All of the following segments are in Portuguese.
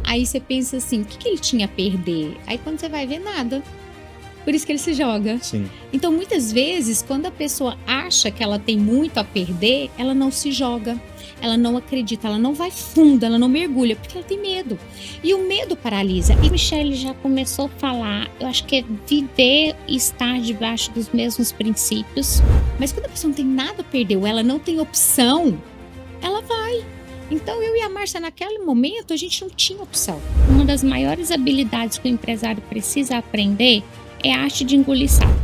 Aí você pensa assim, o que ele tinha a perder? Aí quando você vai ver, nada. Por isso que ele se joga. Sim. Então, muitas vezes, quando a pessoa acha que ela tem muito a perder, ela não se joga, ela não acredita, ela não vai fundo, ela não mergulha, porque ela tem medo. E o medo paralisa. E Michele já começou a falar, eu acho que é viver e estar debaixo dos mesmos princípios. Mas quando a pessoa não tem nada a perder, ou ela não tem opção, ela vai. Então, eu e a Márcia, naquele momento, a gente não tinha opção. Uma das maiores habilidades que o empresário precisa aprender é a arte de engolir sapo.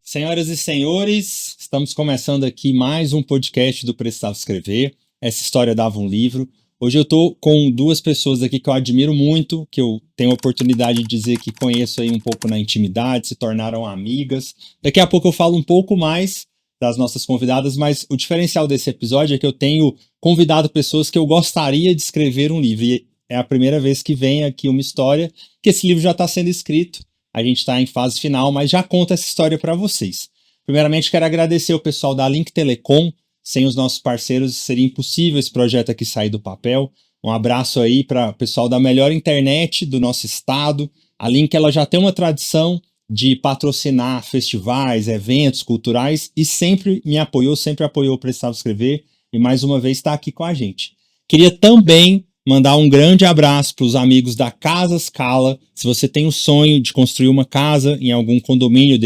Senhoras e senhores, estamos começando aqui mais um podcast do Precisava Escrever. Essa história dava um livro. Hoje eu estou com duas pessoas aqui que eu admiro muito, que eu tenho a oportunidade de dizer que conheço aí um pouco na intimidade, se tornaram amigas. Daqui a pouco eu falo um pouco mais das nossas convidadas, mas o diferencial desse episódio é que eu tenho convidado pessoas que eu gostaria de escrever um livro. E é a primeira vez que vem aqui uma história, que esse livro já está sendo escrito. A gente está em fase final, mas já conta essa história para vocês. Primeiramente, quero agradecer o pessoal da Link Telecom. Sem os nossos parceiros, seria impossível esse projeto aqui sair do papel. Um abraço aí para o pessoal da melhor internet do nosso estado. A Link ela já tem uma tradição de patrocinar festivais, eventos culturais e sempre me apoiou, sempre apoiou o Precisava Escrever e mais uma vez está aqui com a gente. Queria também mandar um grande abraço para os amigos da Casa Scala. Se você tem o sonho de construir uma casa em algum condomínio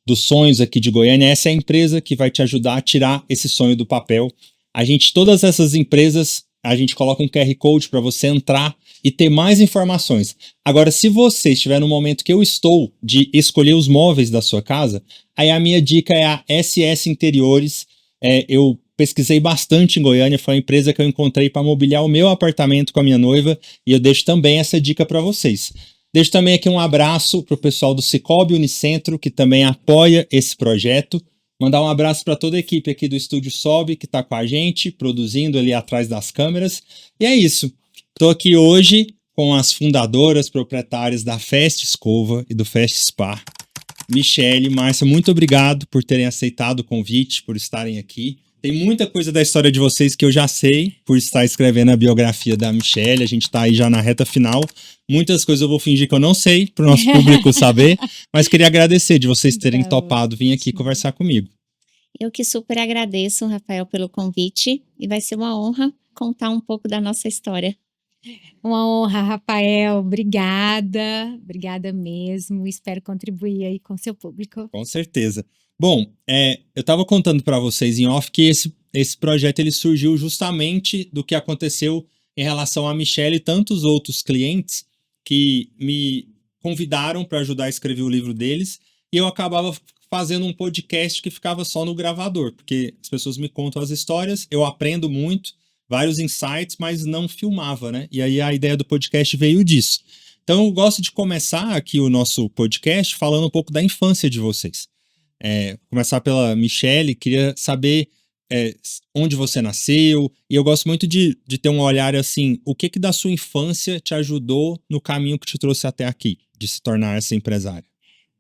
dos sonhos aqui de Goiânia, essa é a empresa que vai te ajudar a tirar esse sonho do papel. Todas essas empresas, a gente coloca um QR Code para você entrar e ter mais informações. Agora, se você estiver no momento que eu estou de escolher os móveis da sua casa, aí a minha dica é a SS Interiores. Eu pesquisei bastante em Goiânia, foi uma empresa que eu encontrei para mobiliar o meu apartamento com a minha noiva e eu deixo também essa dica para vocês. Deixo também aqui um abraço para o pessoal do Sicoob Unicentro, que também apoia esse projeto. Mandar um abraço para toda a equipe aqui do Estúdio Sobe, que está com a gente, produzindo ali atrás das câmeras. E é isso. Estou aqui hoje com as fundadoras, proprietárias da Fest Escova e do Fest Spa. Michele, Márcia, muito obrigado por terem aceitado o convite, por estarem aqui. Tem muita coisa da história de vocês que eu já sei, por estar escrevendo a biografia da Michele. A gente está aí já na reta final. Muitas coisas eu vou fingir que eu não sei, para o nosso público saber. Mas queria agradecer de vocês terem topado vir aqui conversar comigo. Eu que super agradeço, Rafael, pelo convite. E vai ser uma honra contar um pouco da nossa história. Uma honra, Rafael. Obrigada. Obrigada mesmo. Espero contribuir aí com o seu público. Com certeza. Bom, eu estava contando para vocês em off que esse projeto ele surgiu justamente do que aconteceu em relação a Michele e tantos outros clientes que me convidaram para ajudar a escrever o livro deles e eu acabava fazendo um podcast que ficava só no gravador, porque as pessoas me contam as histórias, eu aprendo muito, vários insights, mas não filmava, né? E aí a ideia do podcast veio disso. Então eu gosto de começar aqui o nosso podcast falando um pouco da infância de vocês. Começar pela Michele, queria saber onde você nasceu, e eu gosto muito de ter um olhar assim, o que da sua infância te ajudou no caminho que te trouxe até aqui, de se tornar essa empresária?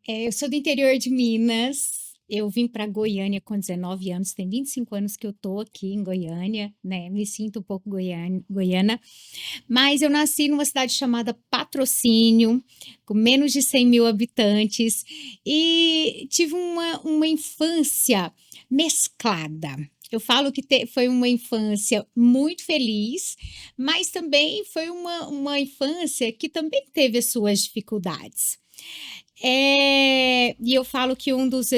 Eu sou do interior de Minas, eu vim para Goiânia com 19 anos, tem 25 anos que eu tô aqui em Goiânia, né, me sinto um pouco goiana, mas eu nasci numa cidade chamada Patrocínio, com menos de 100 mil habitantes, e tive uma infância mesclada. Eu falo que foi uma infância muito feliz, mas também foi uma infância que também teve as suas dificuldades. E eu falo que um dos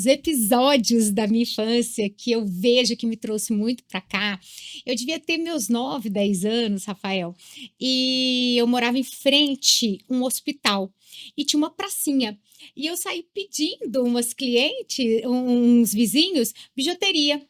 episódios da minha infância que eu vejo que me trouxe muito para cá, eu devia ter meus 9, 10 anos, Rafael, e eu morava em frente a um hospital e tinha uma pracinha. E eu saí pedindo uns vizinhos, bijuteria.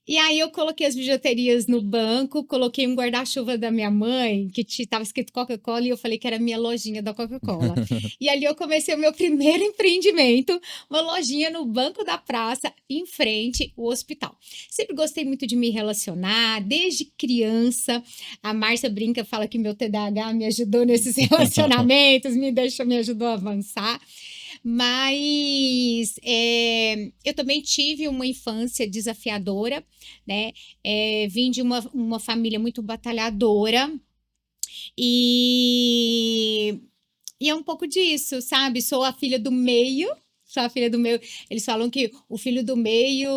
E aí eu coloquei as bijuterias no banco, coloquei um guarda-chuva da minha mãe, que estava escrito Coca-Cola, e eu falei que era a minha lojinha da Coca-Cola. E ali eu comecei o meu primeiro empreendimento, uma lojinha no banco da praça, em frente ao hospital. Sempre gostei muito de me relacionar, desde criança. A Márcia brinca, fala que meu TDAH me ajudou nesses relacionamentos, me ajudou a avançar. Mas eu também tive uma infância desafiadora, né? Vim de uma família muito batalhadora e, e é um pouco disso, sabe? Sou a filha do meio. Sou a filha do meio. Eles falam que o filho do meio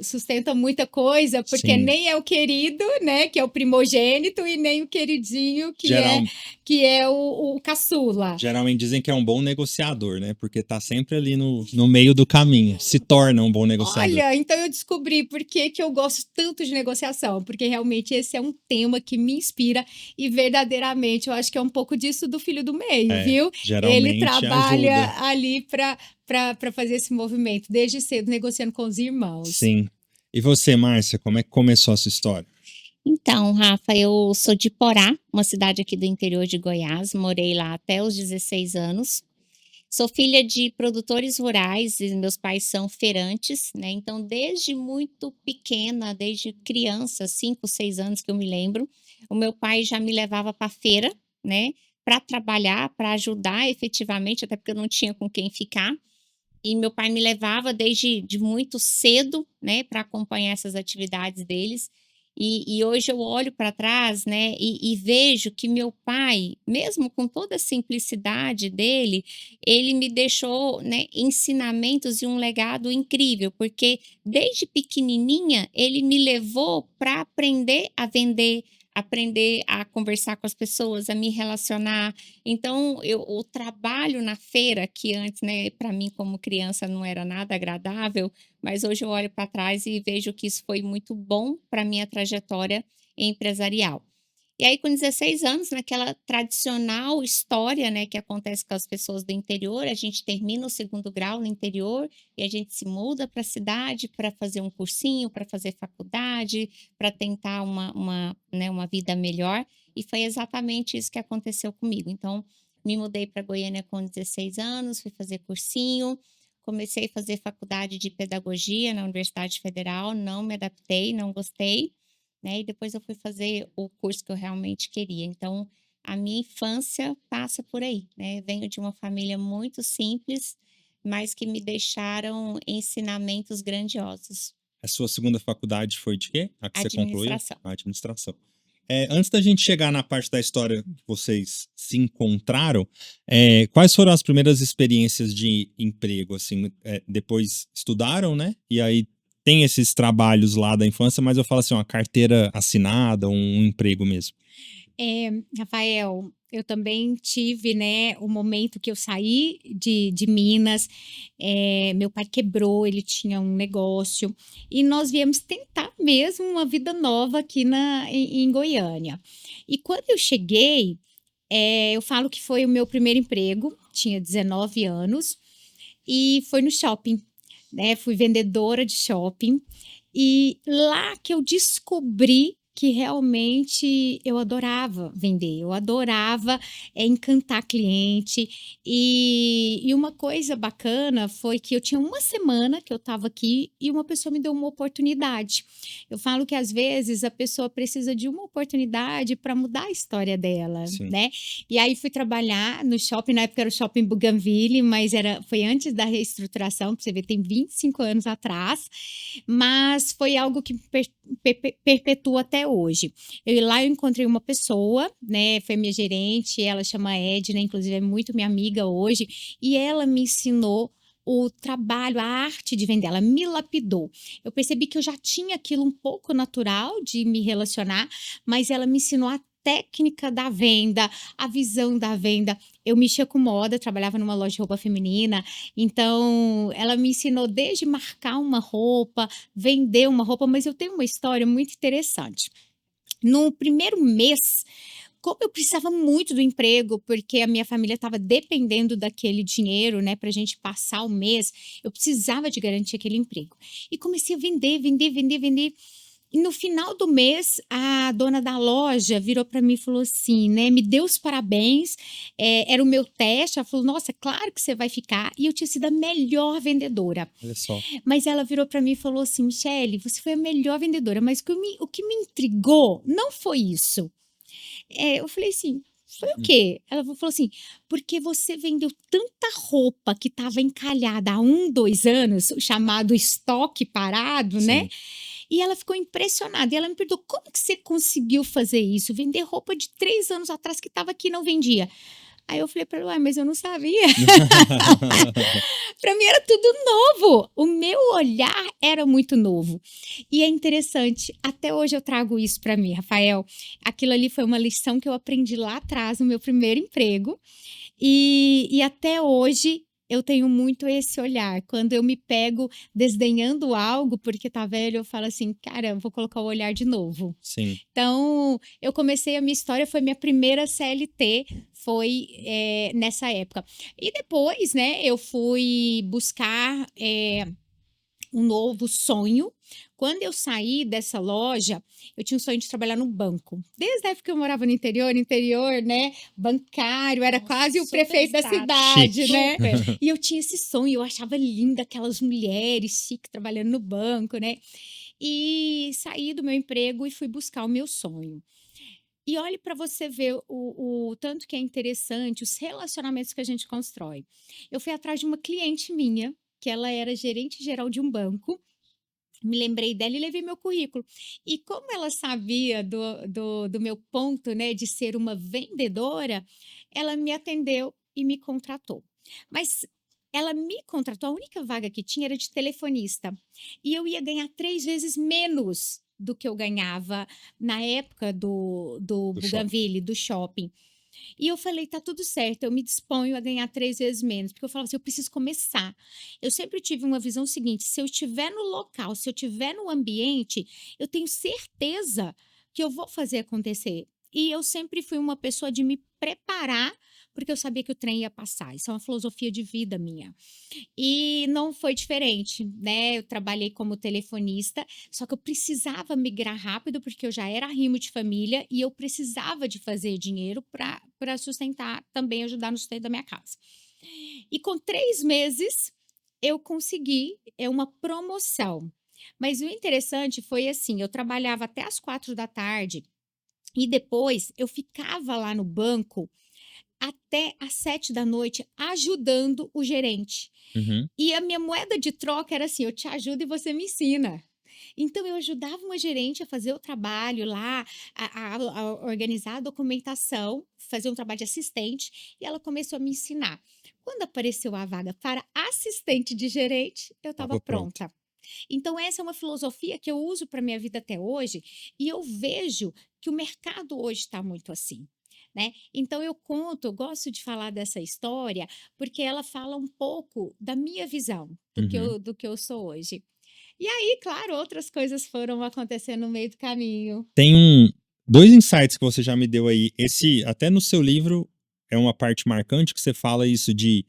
sustenta muita coisa, porque Sim. nem é o querido, né, que é o primogênito, e nem o queridinho, Geral, que é o caçula. geralmente dizem que é um bom negociador, né? Porque tá sempre ali no meio do caminho. Se torna um bom negociador. Olha, então eu descobri por que que eu gosto tanto de negociação, porque realmente esse é um tema que me inspira e verdadeiramente eu acho que é um pouco disso do filho do meio, É, viu? Ele geralmente ajuda. trabalha ali para fazer esse movimento desde cedo, negociando com os irmãos. Sim. E você, Márcia, como é que começou essa história? Então, Rafa, eu sou de Porá, uma cidade aqui do interior de Goiás. Morei lá até os 16 anos. Sou filha de produtores rurais e meus pais são feirantes, né? Então, desde muito pequena, desde criança, 5, 6 anos que eu me lembro, o meu pai já me levava para feira, né? Para trabalhar, para ajudar efetivamente, até porque eu não tinha com quem ficar. E meu pai me levava desde de muito cedo, né, para acompanhar essas atividades deles. E hoje eu olho para trás, né, e vejo que meu pai, mesmo com toda a simplicidade dele, ele me deixou, né, ensinamentos e um legado incrível, porque desde pequenininha ele me levou para aprender a vender, aprender a conversar com as pessoas, a me relacionar. Então, o trabalho na feira, que antes, né, para mim como criança não era nada agradável, mas hoje eu olho para trás e vejo que isso foi muito bom para minha trajetória empresarial. E aí, com 16 anos, naquela tradicional história, né, que acontece com as pessoas do interior, a gente termina o segundo grau no interior e a gente se muda para a cidade para fazer um cursinho, para fazer faculdade, para tentar né, uma vida melhor. E foi exatamente isso que aconteceu comigo. Então, me mudei para Goiânia com 16 anos, fui fazer cursinho, comecei a fazer faculdade de pedagogia na Universidade Federal, não me adaptei, não gostei, né? E depois eu fui fazer o curso que eu realmente queria. Então, a minha infância passa por aí, né? Venho de uma família muito simples, mas que me deixaram ensinamentos grandiosos. A sua segunda faculdade foi de quê? A que você concluiu? Administração. A administração. Antes da gente chegar na parte da história que vocês se encontraram, quais foram as primeiras experiências de emprego? Assim, depois estudaram, né? E aí tem esses trabalhos lá da infância, mas eu falo assim, uma carteira assinada, um emprego mesmo. Rafael, eu também tive, né, o momento que eu saí de Minas, meu pai quebrou, ele tinha um negócio, e nós viemos tentar mesmo uma vida nova aqui em Goiânia. E quando eu cheguei, eu falo que foi o meu primeiro emprego, tinha 19 anos, e foi no shopping, né? Fui vendedora de shopping, e lá que eu descobri que realmente eu adorava vender, eu adorava encantar cliente. E uma coisa bacana foi que eu tinha uma semana que eu estava aqui e uma pessoa me deu uma oportunidade. Eu falo que às vezes a pessoa precisa de uma oportunidade para mudar a história dela, Sim. né? E aí fui trabalhar no shopping, na época era o Shopping Bougainville, mas foi antes da reestruturação, para você ver, tem 25 anos atrás, mas foi algo que perpetua até hoje. Lá eu encontrei uma pessoa, né, foi minha gerente, ela chama Edna, inclusive é muito minha amiga hoje, e ela me ensinou o trabalho, a arte de vender, ela me lapidou. Eu percebi que eu já tinha aquilo um pouco natural de me relacionar, mas ela me ensinou a técnica da venda, a visão da venda. Eu mexia com moda, trabalhava numa loja de roupa feminina, então ela me ensinou desde marcar uma roupa, vender uma roupa, mas eu tenho uma história muito interessante. No primeiro mês, como eu precisava muito do emprego, porque a minha família estava dependendo daquele dinheiro, né, para a gente passar o mês, eu precisava de garantir aquele emprego. E comecei a vender, vender, vender, vender. E no final do mês, a dona da loja virou para mim e falou assim, né, me deu os parabéns, era o meu teste, ela falou, nossa, claro que você vai ficar, e eu tinha sido a melhor vendedora. Olha só. Mas ela virou para mim e falou assim, Michele, você foi a melhor vendedora, mas o que me intrigou não foi isso. Eu falei assim, Foi o quê? Ela falou assim: "Porque você vendeu tanta roupa que estava encalhada há 1, 2 anos, o chamado estoque parado, né". Sim. E ela ficou impressionada. E ela me perguntou: "Como que você conseguiu fazer isso? Vender roupa de 3 anos atrás que estava aqui e não vendia?". Aí eu falei para ela: "Ué, mas eu não sabia". Para mim era tudo novo. O meu olhar era muito novo. E é interessante, até hoje eu trago isso para mim, Rafael. Aquilo ali foi uma lição que eu aprendi lá atrás, no meu primeiro emprego. E até hoje eu tenho muito esse olhar. Quando eu me pego desdenhando algo porque tá velho, eu falo assim: "Cara, eu vou colocar o olhar de novo". Sim. Então, eu comecei a minha história foi minha primeira CLT, foi, nessa época. E depois, né, eu fui buscar, um novo sonho. Quando eu saí dessa loja, eu tinha um sonho de trabalhar no banco. Desde a época que eu morava no interior, né, bancário, era Nossa, quase o super prefeito da status. cidade, Chique. né. Super. E eu tinha esse sonho, eu achava linda aquelas mulheres chique trabalhando no banco, né. E saí do meu emprego e fui buscar o meu sonho. E olhe para você ver o tanto que é interessante os relacionamentos que a gente constrói. Eu fui atrás de uma cliente minha, que ela era gerente geral de um banco, me lembrei dela e levei meu currículo. E como ela sabia do meu ponto, né, de ser uma vendedora, ela me atendeu e me contratou. Mas ela me contratou, a única vaga que tinha era de telefonista. E eu ia ganhar 3 vezes menos do que eu ganhava na época do Do shopping. Bougainville, do shopping. E eu falei: "Tá tudo certo, eu me disponho a ganhar 3 vezes menos", porque eu falava assim: "Eu preciso começar". Eu sempre tive uma visão seguinte: se eu estiver no local, se eu estiver no ambiente, eu tenho certeza que eu vou fazer acontecer. E eu sempre fui uma pessoa de me preparar, porque eu sabia que o trem ia passar. Isso é uma filosofia de vida minha. E não foi diferente, né, eu trabalhei como telefonista, só que eu precisava migrar rápido, porque eu já era arrimo de família e eu precisava de fazer dinheiro para sustentar, também ajudar no sustento da minha casa. E com 3 meses, eu consegui, uma promoção. Mas o interessante foi assim, eu trabalhava até às 4 da tarde e depois eu ficava lá no banco até às 7 da noite ajudando o gerente. Uhum. E a minha moeda de troca era assim: eu te ajudo e você me ensina. Então eu ajudava uma gerente a fazer o trabalho lá, a organizar a documentação, fazer um trabalho de assistente, e ela começou a me ensinar. Quando apareceu a vaga para assistente de gerente, eu estava Tava pronto. pronta. Então essa é uma filosofia que eu uso para minha vida até hoje, e eu vejo que o mercado hoje está muito assim, né. Então eu gosto de falar dessa história, porque ela fala um pouco da minha visão, Uhum. do que eu sou hoje. E aí, claro, outras coisas foram acontecendo no meio do caminho. Tem 2 insights que você já me deu aí. Esse, até no seu livro, é uma parte marcante que você fala isso de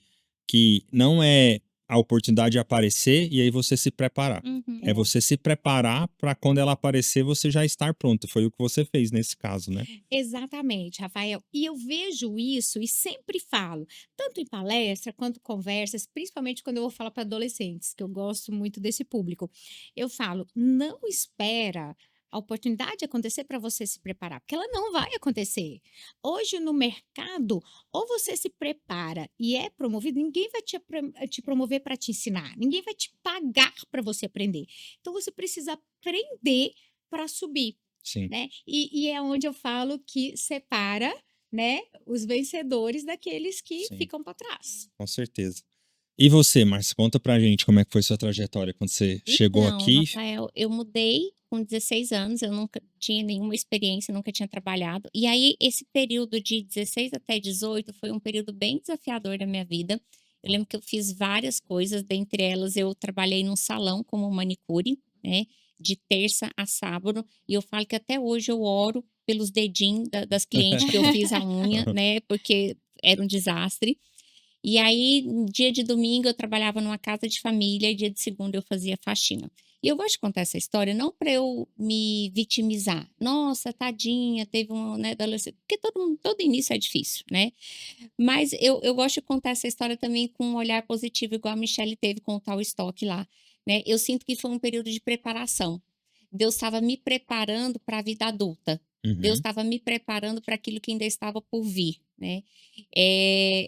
que não é a oportunidade aparecer e aí você se preparar. É Uhum. você se preparar para quando ela aparecer você já estar pronto. Foi o que você fez nesse caso, né? Exatamente, Rafael. E eu vejo isso e sempre falo, tanto em palestra quanto conversas, principalmente quando eu vou falar para adolescentes, que eu gosto muito desse público. Eu falo: "Não espera a oportunidade acontecer para você se preparar, porque ela não vai acontecer". Hoje no mercado, ou você se prepara e é promovido, ninguém vai te promover para te ensinar, ninguém vai te pagar para você aprender. Então você precisa aprender para subir. Sim, Né, e é onde eu falo que separa, né, os vencedores daqueles que sim, ficam para trás. com certeza. E você, Márcia, conta pra gente como é que foi sua trajetória quando você chegou Então, aqui. Rafael, eu mudei com 16 anos, eu nunca tinha nenhuma experiência, nunca tinha trabalhado. E aí, esse período de 16 até 18 foi um período bem desafiador da minha vida. Eu lembro que eu fiz várias coisas, dentre elas, eu trabalhei num salão como manicure, né, de terça a sábado. E eu falo que até hoje eu oro pelos dedinhos das clientes que eu fiz a unha, né, porque era um desastre. E aí, no dia de domingo, eu trabalhava numa casa de família e dia de segunda eu fazia faxina. E eu gosto de contar essa história não para eu me vitimizar. Nossa, tadinha, teve um, né, adolescente. Porque todo início é difícil, né? Mas eu gosto de contar essa história também com um olhar positivo, igual a Michelle teve com o tal estoque lá, né? Eu sinto que foi um período de preparação. Deus estava me preparando para a vida adulta. Deus Uhum. estava me preparando para aquilo que ainda estava por vir, né.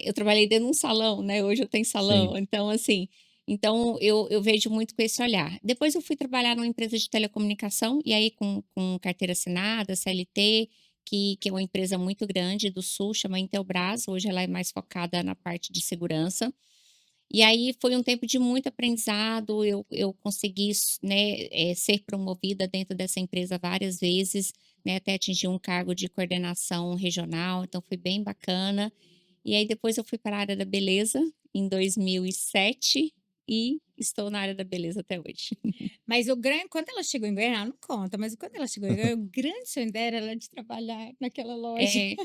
Eu trabalhei dentro de um salão, né, hoje eu tenho Sim. salão, então assim, então eu vejo muito com esse olhar. Depois eu fui trabalhar numa empresa de telecomunicação, e aí com carteira assinada, CLT, que é uma empresa muito grande do sul, chama Intelbras, hoje ela é mais focada na parte de segurança. E aí foi um tempo de muito aprendizado, eu consegui né, ser promovida dentro dessa empresa várias vezes, né, até atingir um cargo de coordenação regional, então foi bem bacana. E aí depois eu fui para a área da beleza em 2007 e estou na área da beleza até hoje. Mas o grande quando ela chegou em Goiânia, ela não conta, mas quando ela chegou em Goiânia, o grande sonho dela era de trabalhar naquela loja. É,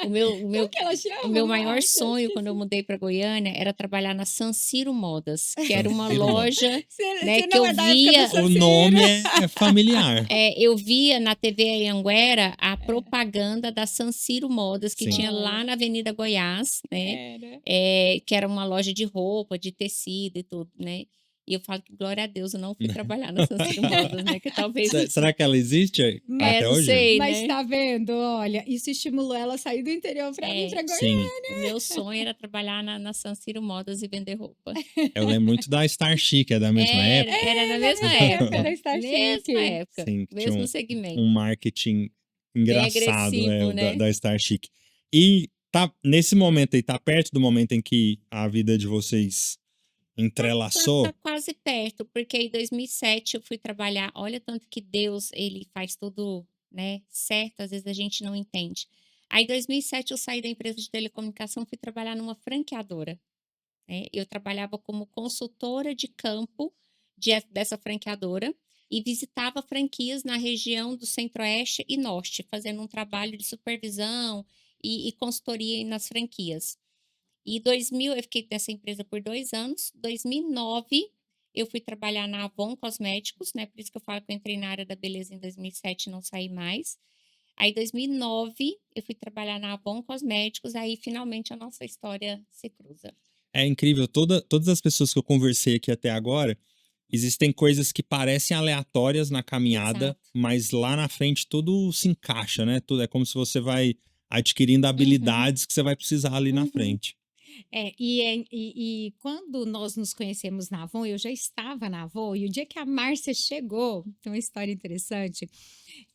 o meu o Como meu que ela o chama, meu maior Márcia? Eu sonho quando eu esqueci. mudei para Goiânia era trabalhar na San Siro Modas, que era San uma Siro Moda. loja, né, Você que não eu é da época do via. San O Siro? nome é familiar. Eu via na TV Anhanguera a propaganda da San Siro Modas, que Sim. tinha lá Olha, na Avenida Goiás, né, era. que era uma loja de roupa, de tecido e tudo, né. E eu falo que glória a Deus eu não fui trabalhar na San Siro Modas, né, que talvez Será que ela existe aí até não hoje? sei, Mas né. tá vendo, olha, isso estimulou ela a sair do interior para vir É, para Sim. Goiânia. o meu sonho era trabalhar na San Siro Modas e vender roupa. Eu lembro muito da Star Chic, é da mesma época? Era na Na mesma mesma época da época, Star mesma Chic. época, Sim, que tinha mesmo um segmento. marketing Bem engraçado, agressivo, o da né. da Star Chic. E tá nesse momento aí, tá perto do momento em que a vida de vocês Tá entrelaçou? quase perto, porque em 2007 eu fui trabalhar, olha tanto que Deus ele faz tudo, né, certo, às vezes a gente não entende. Aí em 2007 eu saí da empresa de telecomunicação, fui trabalhar numa franqueadora, né, eu trabalhava como consultora de campo dessa franqueadora, e visitava franquias na região do Centro-Oeste e Norte, fazendo um trabalho de supervisão e consultoria nas franquias. E 2000 eu fiquei nessa empresa por 2 anos, 2009 eu fui trabalhar na Avon Cosméticos, né, por isso que eu falo que eu entrei na área da beleza em 2007 e não saí mais. Aí 2009 eu fui trabalhar na Avon Cosméticos, aí finalmente a nossa história se cruza. É incrível, todas as pessoas que eu conversei aqui até agora, existem coisas que parecem aleatórias na caminhada, Exato. mas lá na frente tudo se encaixa, né, tudo é como se você vai adquirindo Uhum, habilidades que você vai precisar ali na uhum. frente. E quando nós nos conhecemos na Avon, eu já estava na Avon, e o dia que a Márcia chegou, tem uma história interessante,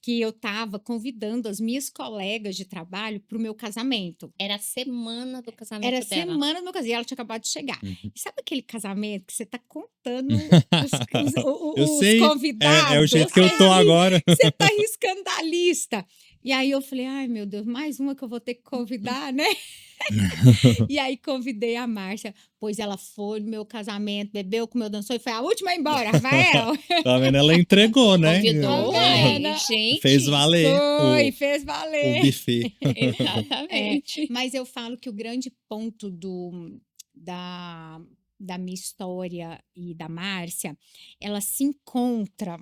que eu estava convidando as minhas colegas de trabalho para o meu casamento. Era a semana do Era casamento dela. semana do meu casamento e ela tinha acabado de chegar. Uhum. E sabe aquele casamento que você está contando Eu os sei, é o convidados? jeito que eu tô agora. Você está riscando a lista. E aí eu falei, ai meu Deus, mais uma que eu vou ter que convidar, né? E aí convidei a Márcia, pois ela foi no meu casamento, bebeu, comeu, dançou e foi a última a ir embora, Rafael. Tá vendo? Ela entregou, né? Tá Convidou, vendo? uai, Fez gente. valer Foi, fez o valer. buffet. É, Exatamente. mas eu falo que o grande ponto da, da minha história e da Márcia, ela se encontra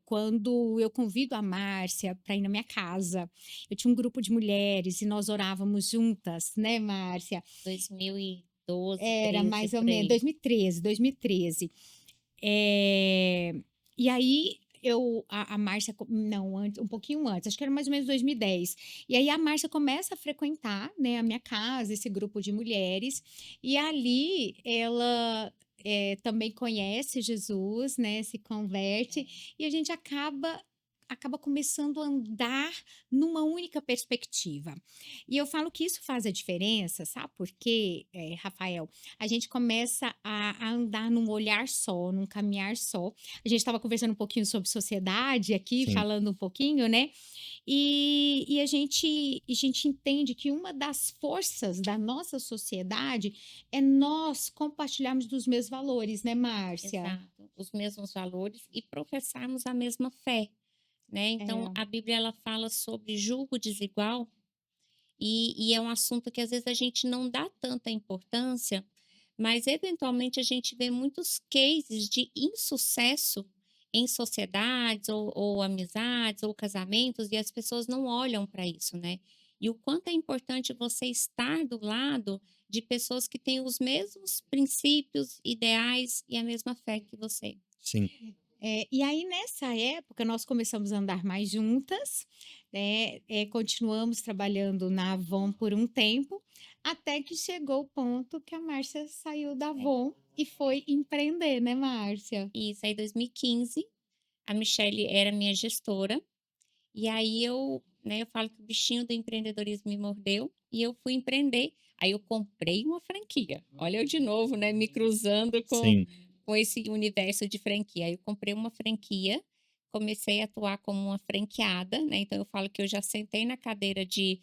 quando eu convido a Márcia para ir na minha casa. Eu tinha um grupo de mulheres e nós orávamos juntas, né, Márcia? 2012, Era 13 mais ou por menos aí. 2013. E aí a Márcia não, antes, um pouquinho antes, acho que era mais ou menos 2010. E aí a Márcia começa a frequentar, né, a minha casa, esse grupo de mulheres, e ali ela também conhece Jesus, né, se converte, e a gente acaba começando a andar numa única perspectiva. E eu falo que isso faz a diferença, sabe por quê, Rafael? A gente começa a andar num olhar só, num caminhar só. A gente estava conversando um pouquinho sobre sociedade aqui, Sim, falando um pouquinho, né? E a gente entende que uma das forças da nossa sociedade é nós compartilharmos dos mesmos valores, né, Márcia? Exato, os mesmos valores e professarmos a mesma fé, né. Então É. a Bíblia ela fala sobre julgo desigual, e é um assunto que às vezes a gente não dá tanta importância, mas eventualmente a gente vê muitos cases de insucesso em sociedades ou amizades ou casamentos, e as pessoas não olham para isso, né. E o quanto é importante você estar do lado de pessoas que têm os mesmos princípios, ideais e a mesma fé que você. sim. E aí, nessa época, nós começamos a andar mais juntas, né? Continuamos trabalhando na Avon por um tempo, até que chegou o ponto que a Márcia saiu da É. Avon e foi empreender, né, Márcia? Isso, aí 2015, a Michelle era minha gestora, e aí eu falo que o bichinho do empreendedorismo me mordeu e eu fui empreender. Aí eu comprei uma franquia. Olha eu de novo, né, me cruzando Sim. com esse universo de franquia. Aí eu comprei uma franquia, comecei a atuar como uma franqueada, né? Então eu falo que eu já sentei na cadeira de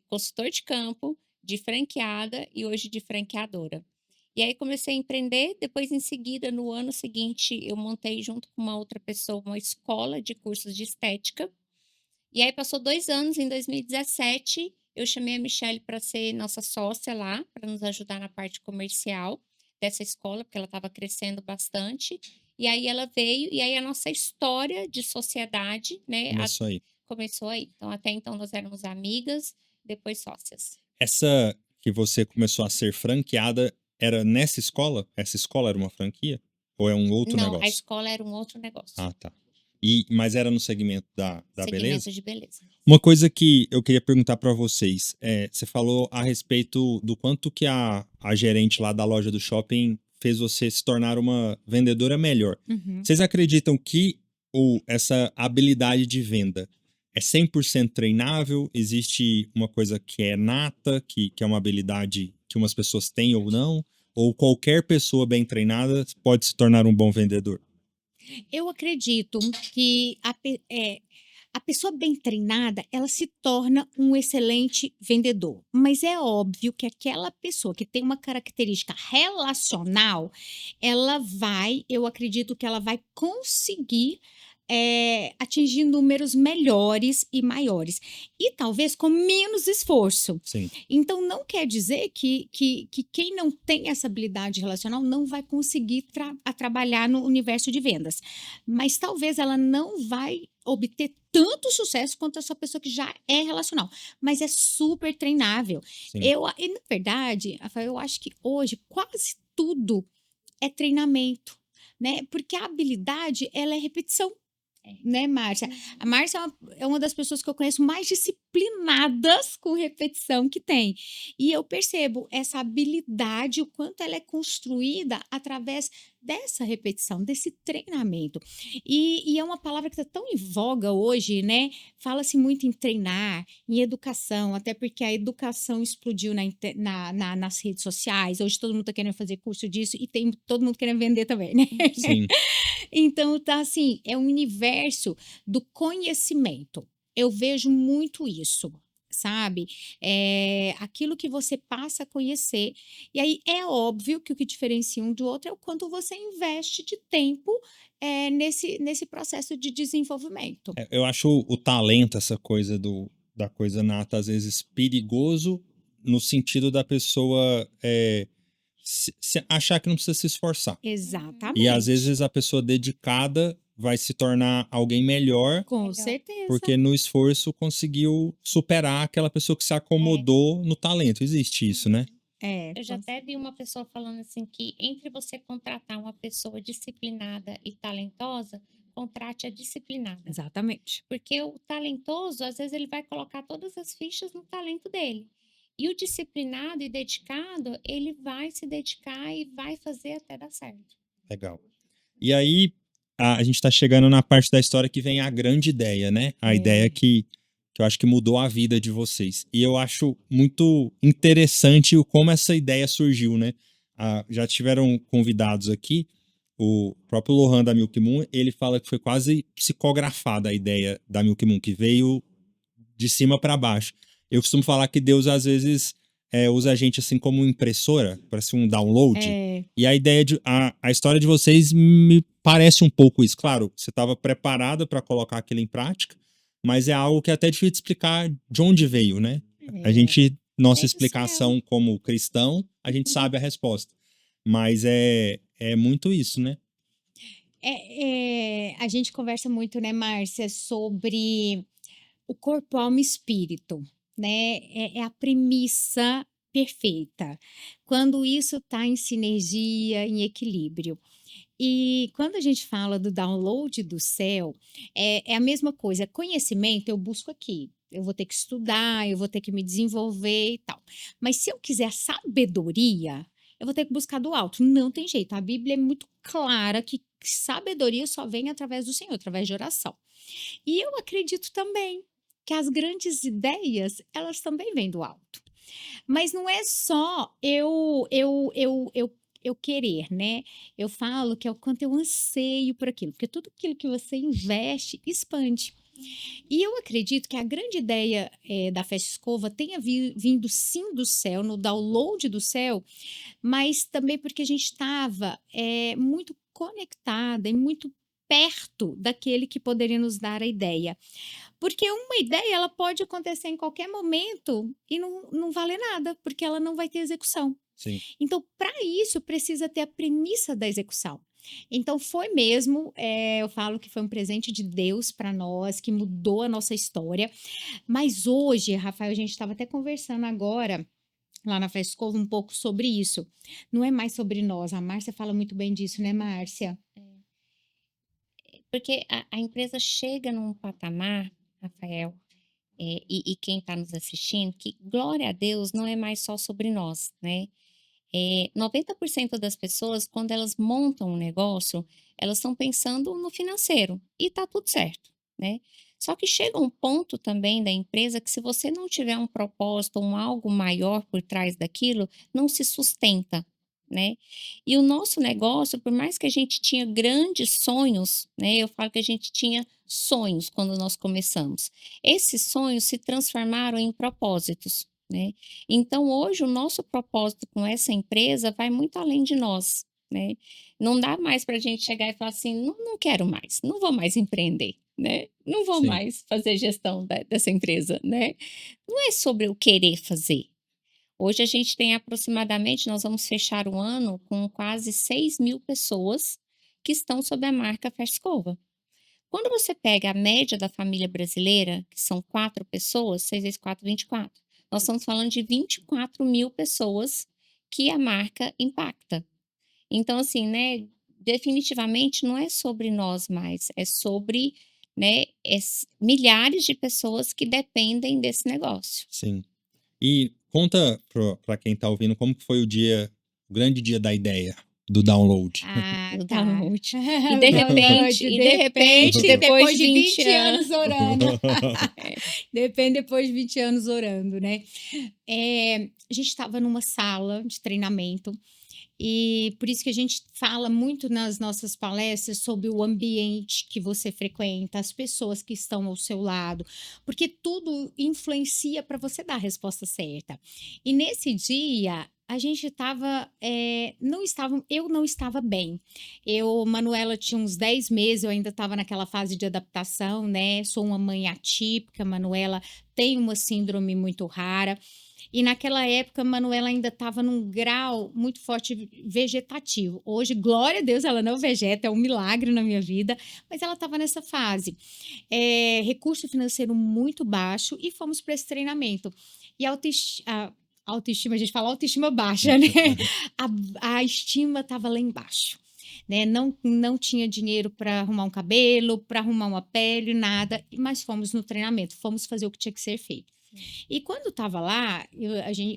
consultor de campo, de franqueada e hoje de franqueadora. E aí comecei a empreender, depois em seguida, no ano seguinte, eu montei junto com uma outra pessoa uma escola de cursos de estética. E aí passou 2 anos, em 2017, eu chamei a Michelle para ser nossa sócia lá, para nos ajudar na parte comercial dessa escola, porque ela estava crescendo bastante. E aí ela veio, e aí a nossa história de sociedade, né, Começou aí. começou aí. Então, até então nós éramos amigas, depois sócias. Essa que você começou a ser franqueada era nessa escola? Essa escola era uma franquia? Ou é um outro Não, a negócio? escola era um outro negócio, Ah, tá. Mas era no segmento da beleza? segmento de beleza. Uma coisa que eu queria perguntar para vocês, você falou a respeito do quanto que a gerente lá da loja do shopping fez você se tornar uma vendedora melhor. Uhum. Vocês acreditam que essa habilidade de venda é 100% treinável? Existe uma coisa que é nata, que é uma habilidade que umas pessoas têm ou não? Ou qualquer pessoa bem treinada pode se tornar um bom vendedor? Eu acredito que a pessoa bem treinada, ela se torna um excelente vendedor. Mas é óbvio que aquela pessoa que tem uma característica relacional, eu acredito que ela vai conseguir atingir números melhores e maiores. E talvez com menos esforço. Sim, Então, não quer dizer que quem não tem essa habilidade relacional não vai conseguir trabalhar no universo de vendas. Mas talvez ela não vai obter tanto sucesso quanto essa pessoa que já é relacional. Mas é super treinável. sim. E na verdade, Rafael, eu acho que hoje quase tudo é treinamento, né? Porque a habilidade, ela é repetição. É. Né, Márcia? A Márcia é uma das pessoas que eu conheço mais disciplinadas com repetição que tem. E eu percebo essa habilidade, o quanto ela é construída através dessa repetição, desse treinamento. E é uma palavra que está tão em voga hoje, né? Fala-se muito em treinar, em educação, até porque a educação explodiu nas redes sociais. Hoje todo mundo está querendo fazer curso disso e tem todo mundo querendo vender também, né? Sim. Então, tá assim, é um universo do conhecimento. Eu vejo muito isso, sabe? Aquilo que você passa a conhecer. E aí é óbvio que o que diferencia um do outro é o quanto você investe de tempo nesse processo de desenvolvimento. Eu acho o talento, essa coisa da coisa nata, às vezes perigoso no sentido da pessoa achar que não precisa se esforçar. E às Exatamente. vezes a pessoa dedicada vai se tornar alguém melhor Com Melhor. certeza. porque no esforço conseguiu superar aquela pessoa que se acomodou no talento. Existe isso, né? Eu já até vi uma pessoa falando assim que entre você contratar uma pessoa disciplinada e talentosa, contrate a disciplinada. Exatamente. Porque o talentoso, às vezes, ele vai colocar todas as fichas no talento dele. E o disciplinado e dedicado, ele vai se dedicar e vai fazer até dar certo. Legal. E aí, a gente tá chegando na parte da história que vem a grande ideia, né? A ideia que eu acho que mudou a vida de vocês. E eu acho muito interessante como essa ideia surgiu, né? Já tiveram convidados aqui, o próprio Lohan da Milk Moon, ele fala que foi quase psicografada a ideia da Milk Moon, que veio de cima para baixo. Eu costumo falar que Deus, às vezes, usa a gente assim como impressora, parece um download. E a ideia a história de vocês me parece um pouco isso. Claro, você estava preparada para colocar aquilo em prática, mas é algo que é até difícil de explicar de onde veio, né? A gente, nossa Veio do explicação como cristão, a gente sabe a resposta. Mas é muito isso, né? A gente conversa muito, né, Márcia, sobre o corpo, alma e espírito, né? É a premissa perfeita. Quando isso está em sinergia, em equilíbrio. E quando a gente fala do download do céu, é a mesma coisa. Conhecimento eu busco aqui. Eu vou ter que estudar, eu vou ter que me desenvolver e tal. Mas se eu quiser sabedoria, eu vou ter que buscar do alto. Não tem jeito. A Bíblia é muito clara que sabedoria só vem através do Senhor, através de oração. E eu acredito também que as grandes ideias, elas também vêm do alto. Mas não é só eu querer, né? Eu falo que é o quanto eu anseio por aquilo, porque tudo aquilo que você investe expande. E eu acredito que a grande ideia da Festa Escova tenha vindo sim do céu, no download do céu, mas também porque a gente estava muito conectada e muito perto daquele que poderia nos dar a ideia. Porque uma ideia ela pode acontecer em qualquer momento e não valer nada, porque ela não vai ter execução. Sim. Então, para isso, precisa ter a premissa da execução. Então, foi mesmo, eu falo que foi um presente de Deus para nós, que mudou a nossa história. Mas hoje, Rafael, a gente estava até conversando agora, lá na Festa Escova, um pouco sobre isso. Não é mais sobre nós. A Márcia fala muito bem disso, né, Márcia? Porque a empresa chega num patamar, Rafael, e quem está nos assistindo, que glória a Deus não é mais só sobre nós, né? 90% das pessoas, quando elas montam um negócio, elas estão pensando no financeiro e tá tudo certo, né? Só que chega um ponto também da empresa que se você não tiver um propósito, um algo maior por trás daquilo, não se sustenta, né? E o nosso negócio, por mais que a gente tinha grandes sonhos, né? Eu falo que a gente tinha sonhos quando nós começamos. Esses sonhos se transformaram em propósitos, né? Então, hoje, o nosso propósito com essa empresa vai muito além de nós, né? Não dá mais para a gente chegar e falar assim: não, não quero mais, não vou mais empreender, né? Não vou Sim. mais fazer gestão dessa empresa, né? Não é sobre o querer fazer. Hoje a gente tem aproximadamente, nós vamos fechar o ano com quase 6.000 pessoas que estão sob a marca Fescova. Quando você pega a média da família brasileira, que são 4 pessoas, 6 vezes 4, 24. Nós estamos falando de 24.000 pessoas que a marca impacta. Então, assim, né, definitivamente não é sobre nós mais, é sobre, né, milhares de pessoas que dependem desse negócio. Sim. E conta para quem tá ouvindo como que foi o grande dia da ideia, do download. Ah, O tá. download. O de repente- download, e de repente, depois de de 20 20 anos orando. É. Depende depois de 20 anos orando, né? A gente estava numa sala de treinamento e por isso que a gente fala muito nas nossas palestras sobre o ambiente que você frequenta, as pessoas que estão ao seu lado, porque tudo influencia para você dar a resposta certa. E nesse dia a gente estava, eu não estava bem. Manuela tinha uns 10 meses, eu ainda estava naquela fase de adaptação, né? Sou uma mãe atípica, Manuela tem uma síndrome muito rara. E naquela época, a Manuela ainda estava num grau muito forte vegetativo. Hoje, glória a Deus, ela não vegeta, é um milagre na minha vida, mas ela estava nessa fase. Recurso financeiro muito baixo e fomos para esse treinamento. E a autoestima, a gente fala autoestima baixa, né? A estima estava lá embaixo. Né? Não tinha dinheiro para arrumar um cabelo, para arrumar uma pele, nada, mas fomos no treinamento, fomos fazer o que tinha que ser feito. E quando estava lá,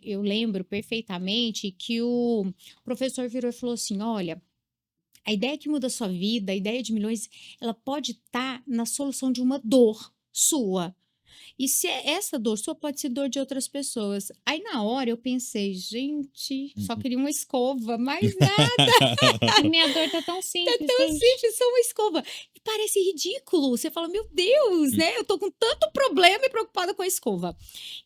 eu lembro perfeitamente que o professor virou e falou assim: olha, a ideia que muda a sua vida, a ideia de milhões, ela pode estar na solução de uma dor sua. E se essa dor sua, pode ser dor de outras pessoas. Aí na hora eu pensei, gente, só queria uma escova, mais nada. A minha dor tá tão simples, Tão gente. simples, só uma escova. E parece ridículo. Você fala, meu Deus, né? Eu tô com tanto problema e preocupada com a escova.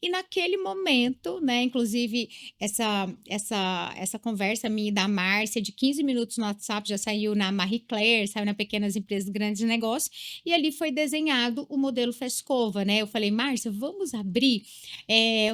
E naquele momento, né? Inclusive, essa conversa minha e da Márcia, de 15 minutos no WhatsApp, já saiu na Marie Claire, saiu na Pequenas Empresas Grandes Negócios. E ali foi desenhado o modelo Fescova, né? Eu falei, Márcia, vamos abrir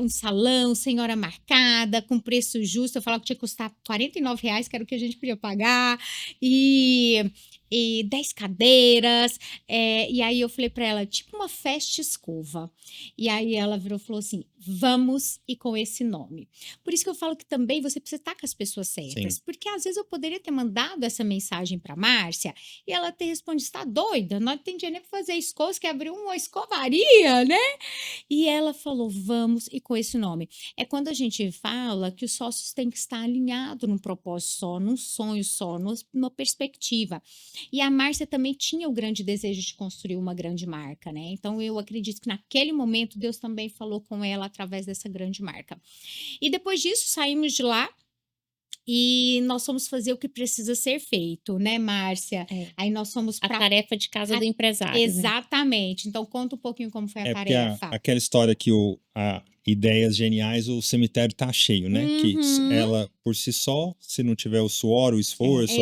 um salão, senhora marcada, com preço justo. Eu falava que tinha que custar R$ 49, que era o que a gente podia pagar. E e 10 cadeiras. E aí eu falei para ela, tipo uma festa escova. E aí ela virou e falou assim: vamos e com esse nome. Por isso que eu falo que também você precisa estar com as pessoas certas. Sim. Porque às vezes eu poderia ter mandado essa mensagem para Márcia e ela ter respondido: está doida? Não tem dinheiro nem para fazer escovas, que abriu uma escovaria, né? E ela falou: vamos e com esse nome. É quando a gente fala que os sócios têm que estar alinhados num propósito só, num sonho só, numa perspectiva. E a Márcia também tinha o grande desejo de construir uma grande marca, né? Então eu acredito que naquele momento Deus também falou com ela através dessa grande marca. E depois disso saímos de lá e nós fomos fazer o que precisa ser feito, né, Márcia? É. Aí nós fomos A para. tarefa de casa do empresário, né? Exatamente. Então conta um pouquinho como foi a É porque tarefa. aquela história que a ideias geniais, o cemitério tá cheio, né? Que Uhum. ela, por si só, se não tiver o suor, o esforço,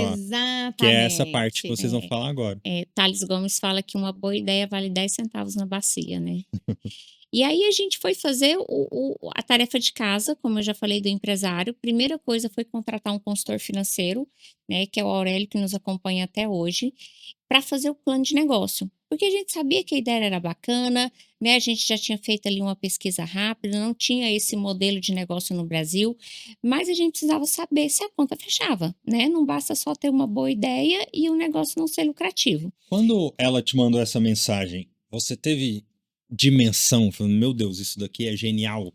que é essa parte que Exatamente. vocês vão falar agora. Thales Gomes fala que uma boa ideia vale 10 centavos na bacia, né? E aí a gente foi fazer a tarefa de casa, como eu já falei, do empresário. Primeira coisa foi contratar um consultor financeiro, né, que é o Aurélio, que nos acompanha até hoje, para fazer o plano de negócio. Porque a gente sabia que a ideia era bacana, né? A gente já tinha feito ali uma pesquisa rápida, não tinha esse modelo de negócio no Brasil, mas a gente precisava saber se a conta fechava, né? Não basta só ter uma boa ideia e o negócio não ser lucrativo. Quando ela te mandou essa mensagem, você teve dimensão, falando, meu Deus, isso daqui é genial?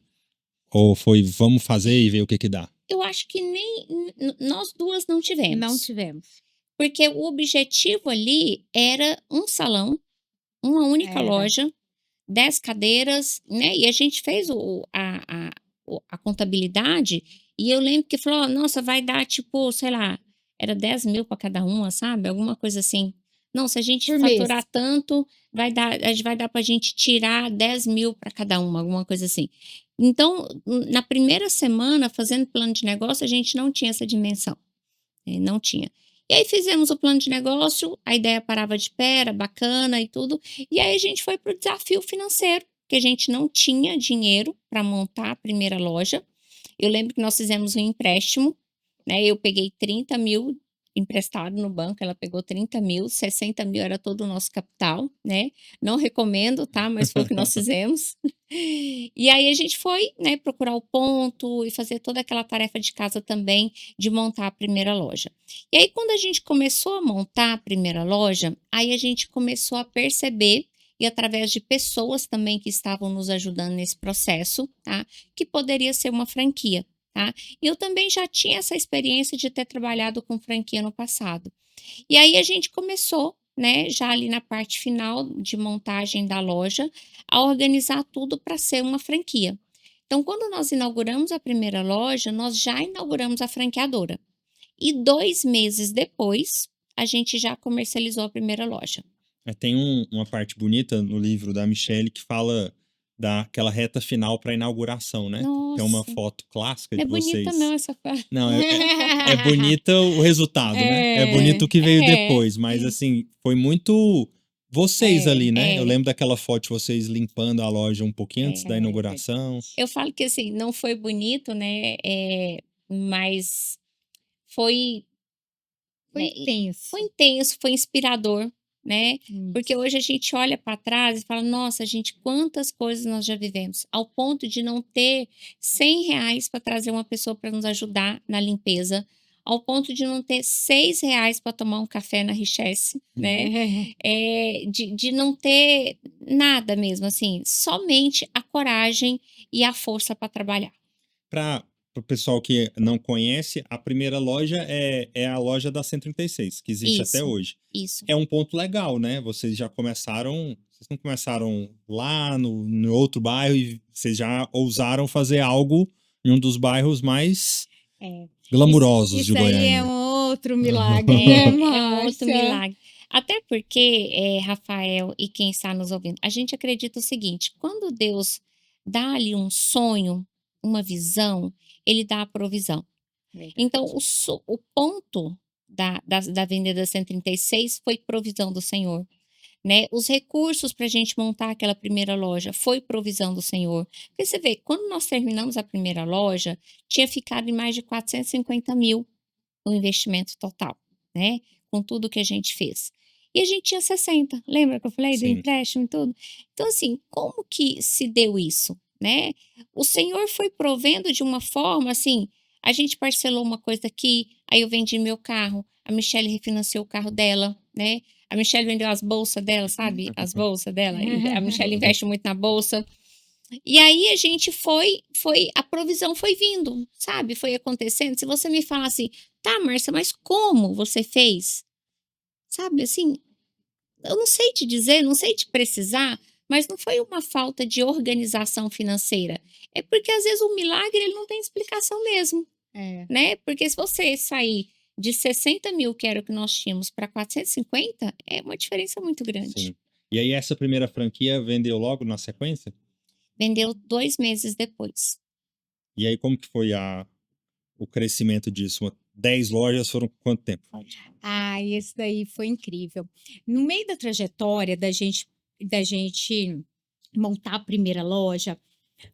Ou foi, vamos fazer e ver o que que dá? Eu acho que nem nós duas não tivemos. Não tivemos. Porque o objetivo ali era um salão, uma única Era. loja, 10 cadeiras, né? E a gente fez a contabilidade e eu lembro que falou: "Ó, nossa, vai dar tipo, sei lá, era 10.000 para cada uma, sabe? Alguma coisa assim. Não, se a gente Por faturar mês. tanto, vai dar para a gente tirar 10.000 para cada uma, alguma coisa assim. Então, na primeira semana, fazendo plano de negócio, a gente não tinha essa dimensão. Não tinha. E aí fizemos o plano de negócio, a ideia parava de pé, era bacana e tudo. E aí a gente foi para o desafio financeiro, que a gente não tinha dinheiro para montar a primeira loja. Eu lembro que nós fizemos um empréstimo, né? Eu peguei 30.000 emprestado no banco, ela pegou 30.000, 60.000 era todo o nosso capital, né? Não recomendo, tá? Mas foi o que nós fizemos. E aí a gente foi, né, procurar o ponto e fazer toda aquela tarefa de casa também de montar a primeira loja. E aí quando a gente começou a montar a primeira loja, aí a gente começou a perceber e através de pessoas também que estavam nos ajudando nesse processo, tá? Que poderia ser uma franquia, tá? E eu também já tinha essa experiência de ter trabalhado com franquia no passado. E aí a gente começou, né, já ali na parte final de montagem da loja, a organizar tudo para ser uma franquia. Então, quando nós inauguramos a primeira loja, nós já inauguramos a franqueadora. E 2 meses depois, a gente já comercializou a primeira loja. Tem uma parte bonita no livro da Michelle que fala daquela reta final para a inauguração, né? Tem uma Nossa, foto clássica não é de bonita vocês. não essa parte. Não, é bonita o resultado, né? É bonito o que veio depois, mas assim, foi muito vocês ali, né? Eu lembro daquela foto de vocês limpando a loja um pouquinho antes da inauguração. Eu falo que assim, não foi bonito, né? Mas foi, Foi né, intenso. foi intenso, foi inspirador, né? Hum. Porque hoje a gente olha para trás e fala, nossa, gente, quantas coisas nós já vivemos, ao ponto de não ter R$ 100 para trazer uma pessoa para nos ajudar na limpeza, ao ponto de não ter R$ 6 para tomar um café na Richesse, né? De não ter nada mesmo, assim, somente a coragem e a força para trabalhar. Para o pessoal que não conhece, a primeira loja é a loja da 136, que existe até hoje. Isso. É um ponto legal, né? Vocês já começaram. Vocês não começaram lá no outro bairro e vocês já ousaram fazer algo em um dos bairros mais glamurosos de Isso aí é Goiânia. um outro milagre, É, né, é um outro Márcia? milagre. Até porque, Rafael e quem está nos ouvindo, a gente acredita o seguinte: quando Deus dá ali um sonho, uma visão, ele dá a provisão. Então, o ponto da Avenida 136 foi provisão do Senhor, né? Os recursos para a gente montar aquela primeira loja foi provisão do Senhor. Porque você vê, quando nós terminamos a primeira loja, tinha ficado em mais de 450.000 o investimento total, né? com tudo que a gente fez. E a gente tinha 60, lembra que eu falei do Sim. empréstimo e tudo? Então, assim, como que se deu isso, né? O Senhor foi provendo de uma forma, assim, a gente parcelou uma coisa aqui, aí eu vendi meu carro, a Michelle refinanciou o carro dela, né? A Michelle vendeu as bolsas dela, sabe? As bolsas dela. A Michelle investe muito na bolsa. E aí a gente a provisão foi vindo, sabe? Foi acontecendo. Se você me falar assim, tá, Márcia, mas como você fez? Sabe, assim, eu não sei te dizer, não sei te precisar, mas não foi uma falta de organização financeira. É porque às vezes o milagre ele não tem explicação mesmo, É. né? Porque se você sair de 60 mil, que era o que nós tínhamos, para 450, é uma diferença muito grande. Sim. E aí essa primeira franquia vendeu logo na sequência? Vendeu 2 meses depois. E aí como que foi o crescimento disso? 10 lojas foram quanto tempo? Esse daí foi incrível. No meio da trajetória da gente montar a primeira loja,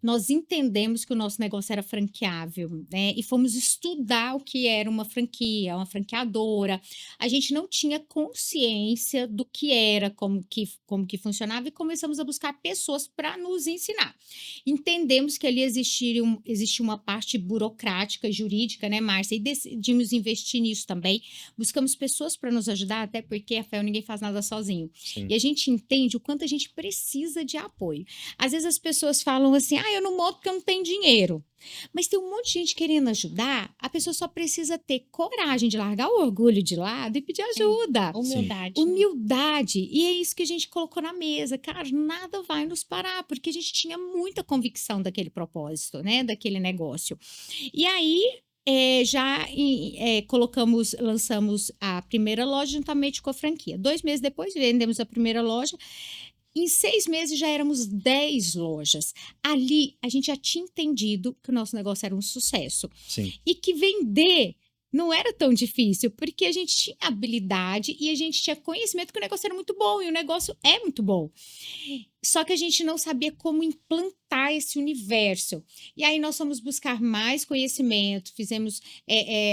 nós entendemos que o nosso negócio era franqueável, né? E fomos estudar o que era uma franquia, uma franqueadora. A gente não tinha consciência do que era, como que funcionava, e começamos a buscar pessoas para nos ensinar. Entendemos que ali existia uma parte burocrática, jurídica, né, Márcia? E decidimos investir nisso também. Buscamos pessoas para nos ajudar, até porque, Rafael, ninguém faz nada sozinho. Sim. E a gente entende o quanto a gente precisa de apoio. Às vezes as pessoas falam assim, eu não monto porque eu não tenho dinheiro. Mas tem um monte de gente querendo ajudar, a pessoa só precisa ter coragem de largar o orgulho de lado e pedir ajuda. Humildade. Né? Humildade. E é isso que a gente colocou na mesa. Cara, nada vai nos parar, porque a gente tinha muita convicção daquele propósito, né? Daquele negócio. E aí, lançamos a primeira loja juntamente com a franquia. 2 meses depois, vendemos a primeira loja. Em 6 meses já éramos 10 lojas. Ali a gente já tinha entendido que o nosso negócio era um sucesso. Sim. E que vender não era tão difícil, porque a gente tinha habilidade e a gente tinha conhecimento que o negócio era muito bom, e o negócio é muito bom. Só que a gente não sabia como implantar esse universo. E aí nós fomos buscar mais conhecimento, fizemos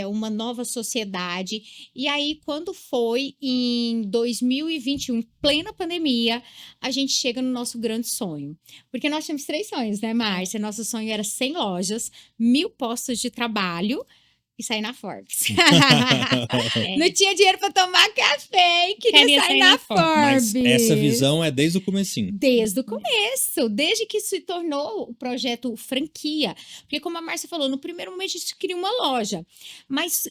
uma nova sociedade. E aí, quando foi em 2021, plena pandemia, a gente chega no nosso grande sonho. Porque nós tínhamos 3 sonhos, né, Márcia? Nosso sonho era 100 lojas, 1.000 postos de trabalho e sair na Forbes. Não tinha dinheiro para tomar café e queria sair na Forbes. Mas essa visão é desde o comecinho. Desde o começo, desde que se tornou o projeto franquia. Porque, como a Márcia falou, no primeiro momento a gente queria uma loja. Mas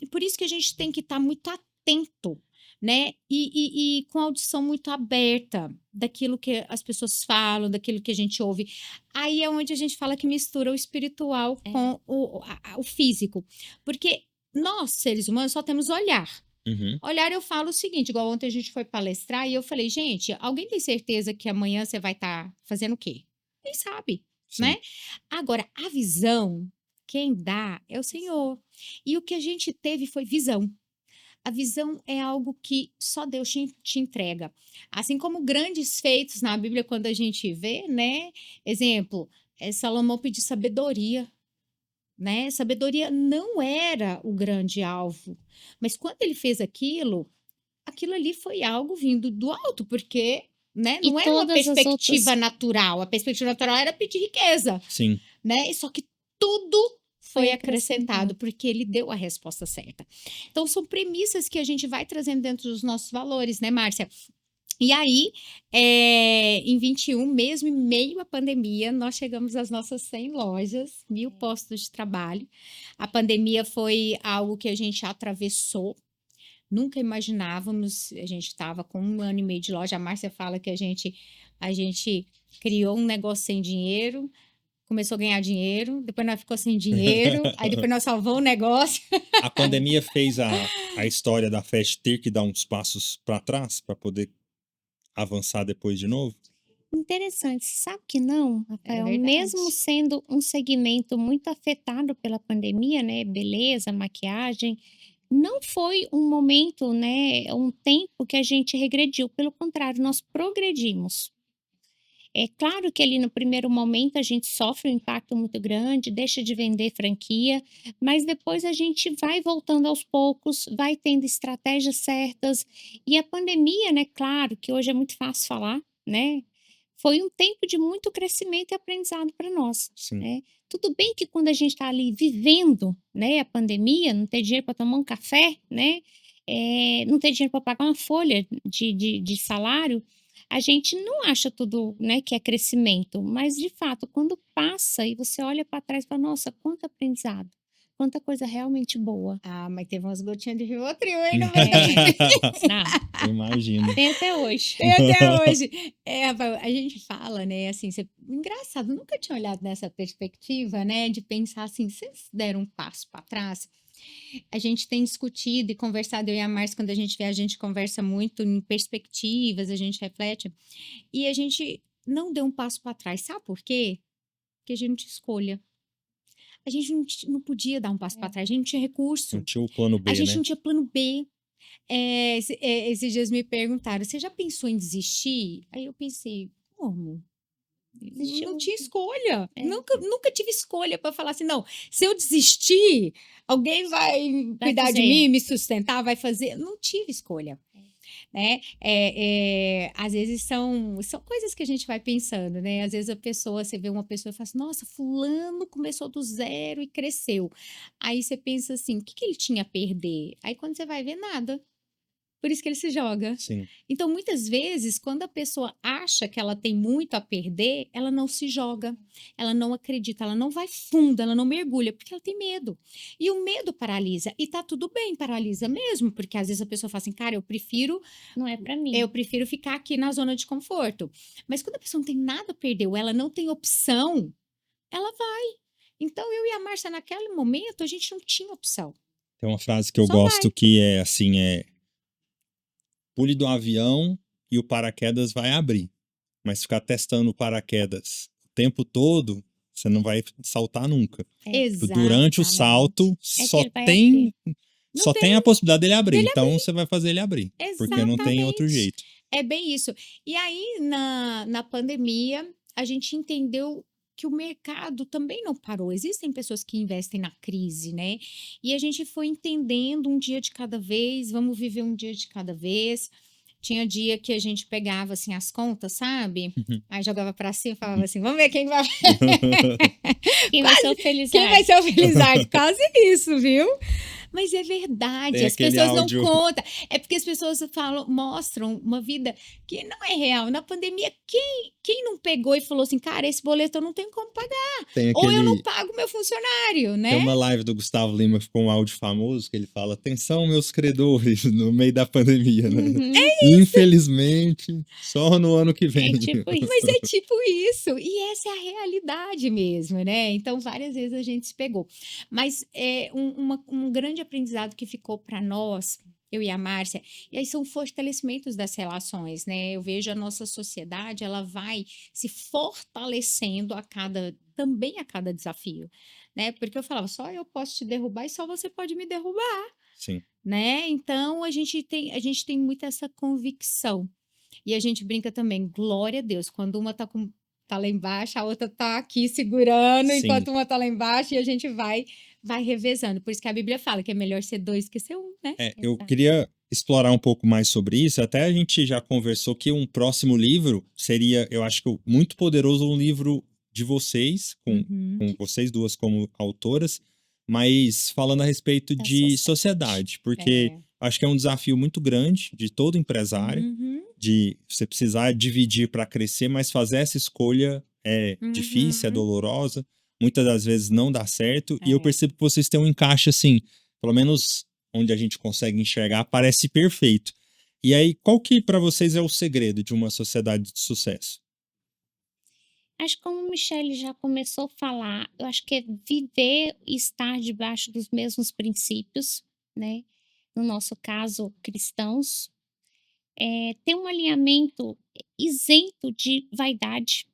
por isso que a gente tem que estar muito atento, né? E com a audição muito aberta daquilo que as pessoas falam, daquilo que a gente ouve. Aí é onde a gente fala que mistura o espiritual com o físico. Porque nós, seres humanos, só temos olhar. Uhum. Olhar, eu falo o seguinte, igual ontem a gente foi palestrar e eu falei, gente, alguém tem certeza que amanhã você vai estar fazendo o quê? Nem sabe, Sim. né? Agora, a visão, quem dá é o Senhor. E o que a gente teve foi visão. A visão é algo que só Deus te entrega. Assim como grandes feitos na Bíblia, quando a gente vê, né? Exemplo, Salomão pediu sabedoria, né? Sabedoria não era o grande alvo, mas quando ele fez aquilo ali foi algo vindo do alto, porque, né, E não era uma todas as perspectiva outras. natural. A perspectiva natural era pedir riqueza, Sim. né? Só que tudo foi Foi acrescentado, porque ele deu a resposta certa. Então, são premissas que a gente vai trazendo dentro dos nossos valores, né, Márcia? E aí, em 21, mesmo em meio à pandemia, nós chegamos às nossas 100 lojas, 1.000 postos de trabalho. A pandemia foi algo que a gente atravessou. Nunca imaginávamos, a gente estava com 1 ano e meio de loja. A Márcia fala que a gente criou um negócio sem dinheiro, começou a ganhar dinheiro, depois nós ficou sem dinheiro, aí depois nós salvamos o negócio. A pandemia fez a história da Fast ter que dar uns passos para trás para poder avançar depois de novo? Interessante. Sabe que não, Rafael? verdade. Mesmo sendo um segmento muito afetado pela pandemia, né? Beleza, maquiagem, não foi um momento, né? Um tempo que a gente regrediu. Pelo contrário, nós progredimos. É claro que ali no primeiro momento a gente sofre um impacto muito grande, deixa de vender franquia, mas depois a gente vai voltando aos poucos, vai tendo estratégias certas. E a pandemia, né, claro que hoje é muito fácil falar, né? Foi um tempo de muito crescimento e aprendizado para nós, Sim. né? Tudo bem que quando a gente está ali vivendo, né, a pandemia, não ter dinheiro para tomar um café, né? Não ter dinheiro para pagar uma folha de salário, a gente não acha tudo, né, que é crescimento, mas de fato, quando passa e você olha para trás e fala, nossa, quanto aprendizado, quanta coisa realmente boa. Ah, mas teve umas gotinhas de Rivotril aí no meio. Não, Imagino. tem até hoje. Tem até hoje. Rafael, a gente fala, né, assim, engraçado, nunca tinha olhado nessa perspectiva, né, de pensar assim, vocês deram um passo para trás. A gente tem discutido e conversado, eu e a Márcia, quando a gente vê, a gente conversa muito em perspectivas, a gente reflete, e a gente não deu um passo para trás. Sabe por quê? Porque a gente não tinha escolha. A gente não podia dar um passo para É. trás, a gente não tinha Não recurso. tinha o plano A B, gente né? não tinha plano B. Esses dias me perguntaram: você já pensou em desistir? Aí eu pensei: como? Não Existiu. tinha escolha. É. Nunca tive escolha para falar assim, não, se eu desistir, alguém vai Vai cuidar de fazer. mim, me sustentar, vai fazer. Não tive escolha, né? Às vezes são coisas que a gente vai pensando, né? Às vezes você vê uma pessoa e fala assim, nossa, fulano começou do zero e cresceu. Aí você pensa assim, o que que ele tinha a perder? Aí quando você vai ver, nada. Por isso que ele se joga. Sim. Então, muitas vezes, quando a pessoa acha que ela tem muito a perder, ela não se joga, ela não acredita, ela não vai fundo, ela não mergulha, porque ela tem medo. E o medo paralisa. E tá tudo bem, paralisa mesmo, porque às vezes a pessoa fala assim, cara, Não é para mim. eu prefiro ficar aqui na zona de conforto. Mas quando a pessoa não tem nada a perder, ou ela não tem opção, ela vai. Então, eu e a Márcia, naquele momento, a gente não tinha opção. Tem uma frase que eu Só vai. gosto que é assim, pule do avião e o paraquedas vai abrir. Mas ficar testando o paraquedas o tempo todo, você não vai saltar nunca. Tipo, durante o Exatamente. salto, É que só ele vai tem, abrir. Não só tem a possibilidade dele abrir. dele Então você vai fazer ele abrir. Porque não tem outro Exatamente. jeito. É bem isso. E aí, na pandemia, a gente entendeu que o mercado também não parou. Existem pessoas que investem na crise, né? E a gente foi entendendo um dia de cada vez, vamos viver um dia de cada vez. Tinha dia que a gente pegava assim as contas, sabe? Aí jogava pra cima e falava assim: vamos ver quem vai, Quem vai ser o quem vai Felizardo? ser o Felizardo. Quase isso, viu? Mas é verdade, Tem as aquele pessoas não áudio. contam. É porque as pessoas mostram uma vida que não é real. Na pandemia, quem não pegou e falou assim, cara, esse boleto eu não tenho como pagar? Tem Ou eu não aquele. pago meu funcionário, Tem né? uma live do Gustavo Lima que ficou um áudio famoso que ele fala: atenção, meus credores, no meio da pandemia, né? Uhum. Infelizmente, só no ano que vem. É tipo isso. Mas é tipo isso. E essa é a realidade mesmo, né? Então, várias vezes a gente se pegou. Mas um grande aprendizado que ficou para nós, eu e a Márcia, e aí são fortalecimentos das relações, né? Eu vejo a nossa sociedade, ela vai se fortalecendo também a cada desafio, né? Porque eu falava, só eu posso te derrubar e só você pode me derrubar, Sim. né? Então, a gente tem muito essa convicção. E a gente brinca também, glória a Deus, quando uma tá lá embaixo, a outra tá aqui segurando, Sim. enquanto uma tá lá embaixo, e a gente vai revezando. Por isso que a Bíblia fala que é melhor ser dois que ser um, né? Eu Exato. queria explorar um pouco mais sobre isso. Até a gente já conversou que um próximo livro seria, eu acho que muito poderoso, um livro de vocês, com Uhum. vocês duas como autoras, mas falando a respeito Da de sociedade. sociedade, porque acho que é um desafio muito grande de todo empresário, Uhum. de você precisar dividir para crescer, mas fazer essa escolha é difícil, é Uhum. dolorosa, muitas das vezes não dá certo, e eu É. percebo que vocês têm um encaixe assim, pelo menos onde a gente consegue enxergar, parece perfeito. E aí, qual que para vocês é o segredo de uma sociedade de sucesso? Acho que como a Michelle já começou a falar, eu acho que é viver e estar debaixo dos mesmos princípios, né? No nosso caso, cristãos. Ter um alinhamento isento de vaidade.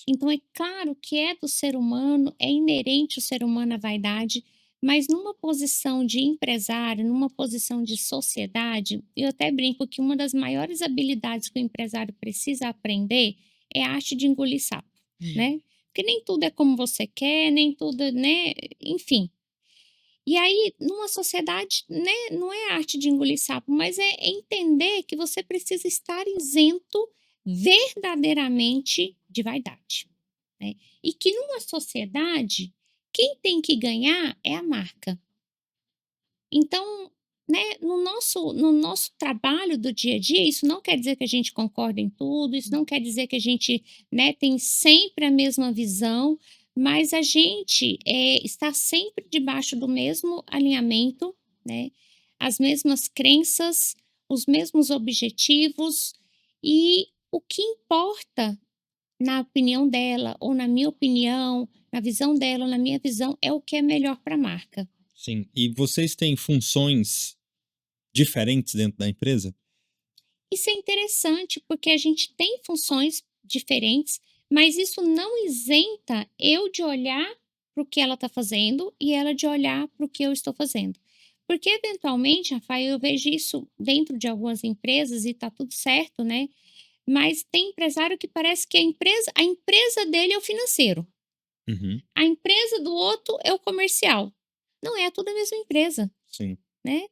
Então, é claro que é do ser humano, é inerente ao ser humano a vaidade, mas numa posição de empresário, numa posição de sociedade, eu até brinco que uma das maiores habilidades que o empresário precisa aprender é a arte de engolir sapo, né? Porque nem tudo é como você quer, nem tudo, né? Enfim. E aí, numa sociedade, né, não é a arte de engolir sapo, mas é entender que você precisa estar isento verdadeiramente de vaidade, né? E que numa sociedade, quem tem que ganhar é a marca. Então, né, no nosso trabalho do dia a dia, isso não quer dizer que a gente concorda em tudo, isso não quer dizer que a gente, né, tem sempre a mesma visão, mas a gente está sempre debaixo do mesmo alinhamento, né, as mesmas crenças, os mesmos objetivos, e o que importa, na opinião dela, ou na minha opinião, na visão dela, ou na minha visão, é o que é melhor para a marca. Sim. E vocês têm funções diferentes dentro da empresa? Isso é interessante, porque a gente tem funções diferentes, mas isso não isenta eu de olhar para o que ela está fazendo e ela de olhar para o que eu estou fazendo. Porque, eventualmente, Rafael, eu vejo isso dentro de algumas empresas e está tudo certo, né? Mas tem empresário que parece que a empresa dele é o financeiro, Uhum. a empresa do outro é o comercial. Não é tudo a mesma empresa, Sim. né?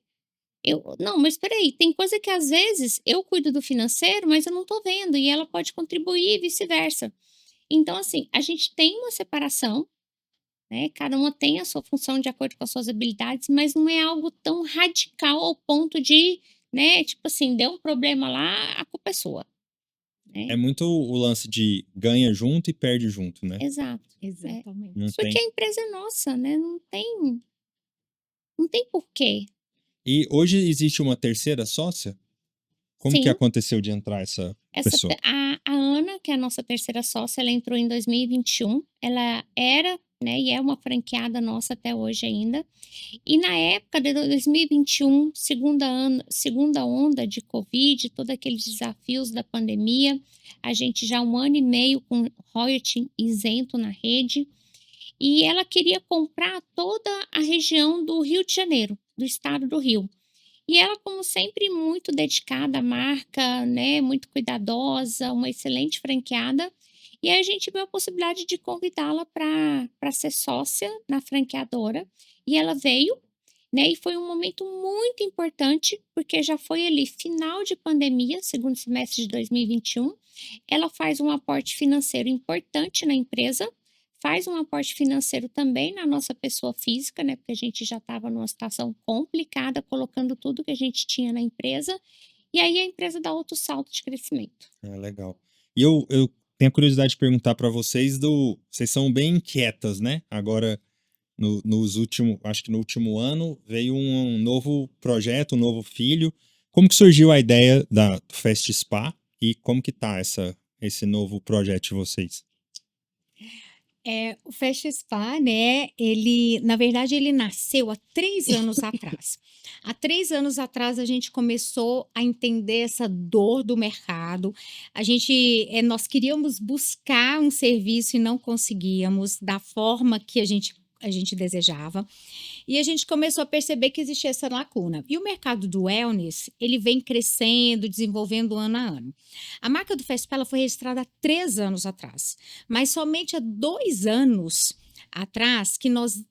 Não, mas espera aí, tem coisa que às vezes eu cuido do financeiro, mas eu não tô vendo e ela pode contribuir e vice-versa. Então, assim, a gente tem uma separação, né? Cada uma tem a sua função de acordo com as suas habilidades, mas não é algo tão radical ao ponto de, né? Tipo assim, deu um problema lá, a culpa é sua, É né? muito o lance de ganha junto e perde junto, né? Exato. Não Exatamente. Porque tem. a empresa é nossa, né? Não tem porquê. E hoje existe uma terceira sócia? Como que Sim, aconteceu de entrar essa Essa pessoa? te a Ana, que é a nossa terceira sócia, ela entrou em 2021. Ela era, né, e é uma franqueada nossa até hoje ainda. E na época de 2021, segunda onda de Covid, todos aqueles desafios da pandemia, a gente já há 1 ano e meio com royalty isento na rede, e ela queria comprar toda a região do Rio de Janeiro, do estado do Rio. E ela, como sempre, muito dedicada à marca, né, muito cuidadosa, uma excelente franqueada. E aí a gente viu a possibilidade de convidá-la para ser sócia na franqueadora. E ela veio, né, e foi um momento muito importante, porque já foi ali final de pandemia, segundo semestre de 2021. Ela faz um aporte financeiro importante na empresa, faz um aporte financeiro também na nossa pessoa física, né? Porque a gente já estava numa situação complicada, colocando tudo que a gente tinha na empresa, e aí a empresa dá outro salto de crescimento. É legal. E eu tenho a curiosidade de perguntar para vocês vocês são bem inquietas, né? Agora, nos últimos, acho que no último ano, veio um novo projeto, um novo filho. Como que surgiu a ideia do Fast Spa e como que tá esse novo projeto de vocês? O Fast Spa, né, ele na verdade ele nasceu há 3 anos atrás. Há 3 anos atrás a gente começou a entender essa dor do mercado. Nós queríamos buscar um serviço e não conseguíamos da forma que a gente desejava. E a gente começou a perceber que existia essa lacuna. E o mercado do wellness, ele vem crescendo, desenvolvendo ano a ano. A marca do Fast Spa, ela foi registrada há 3 anos atrás, mas somente há 2 anos atrás que nós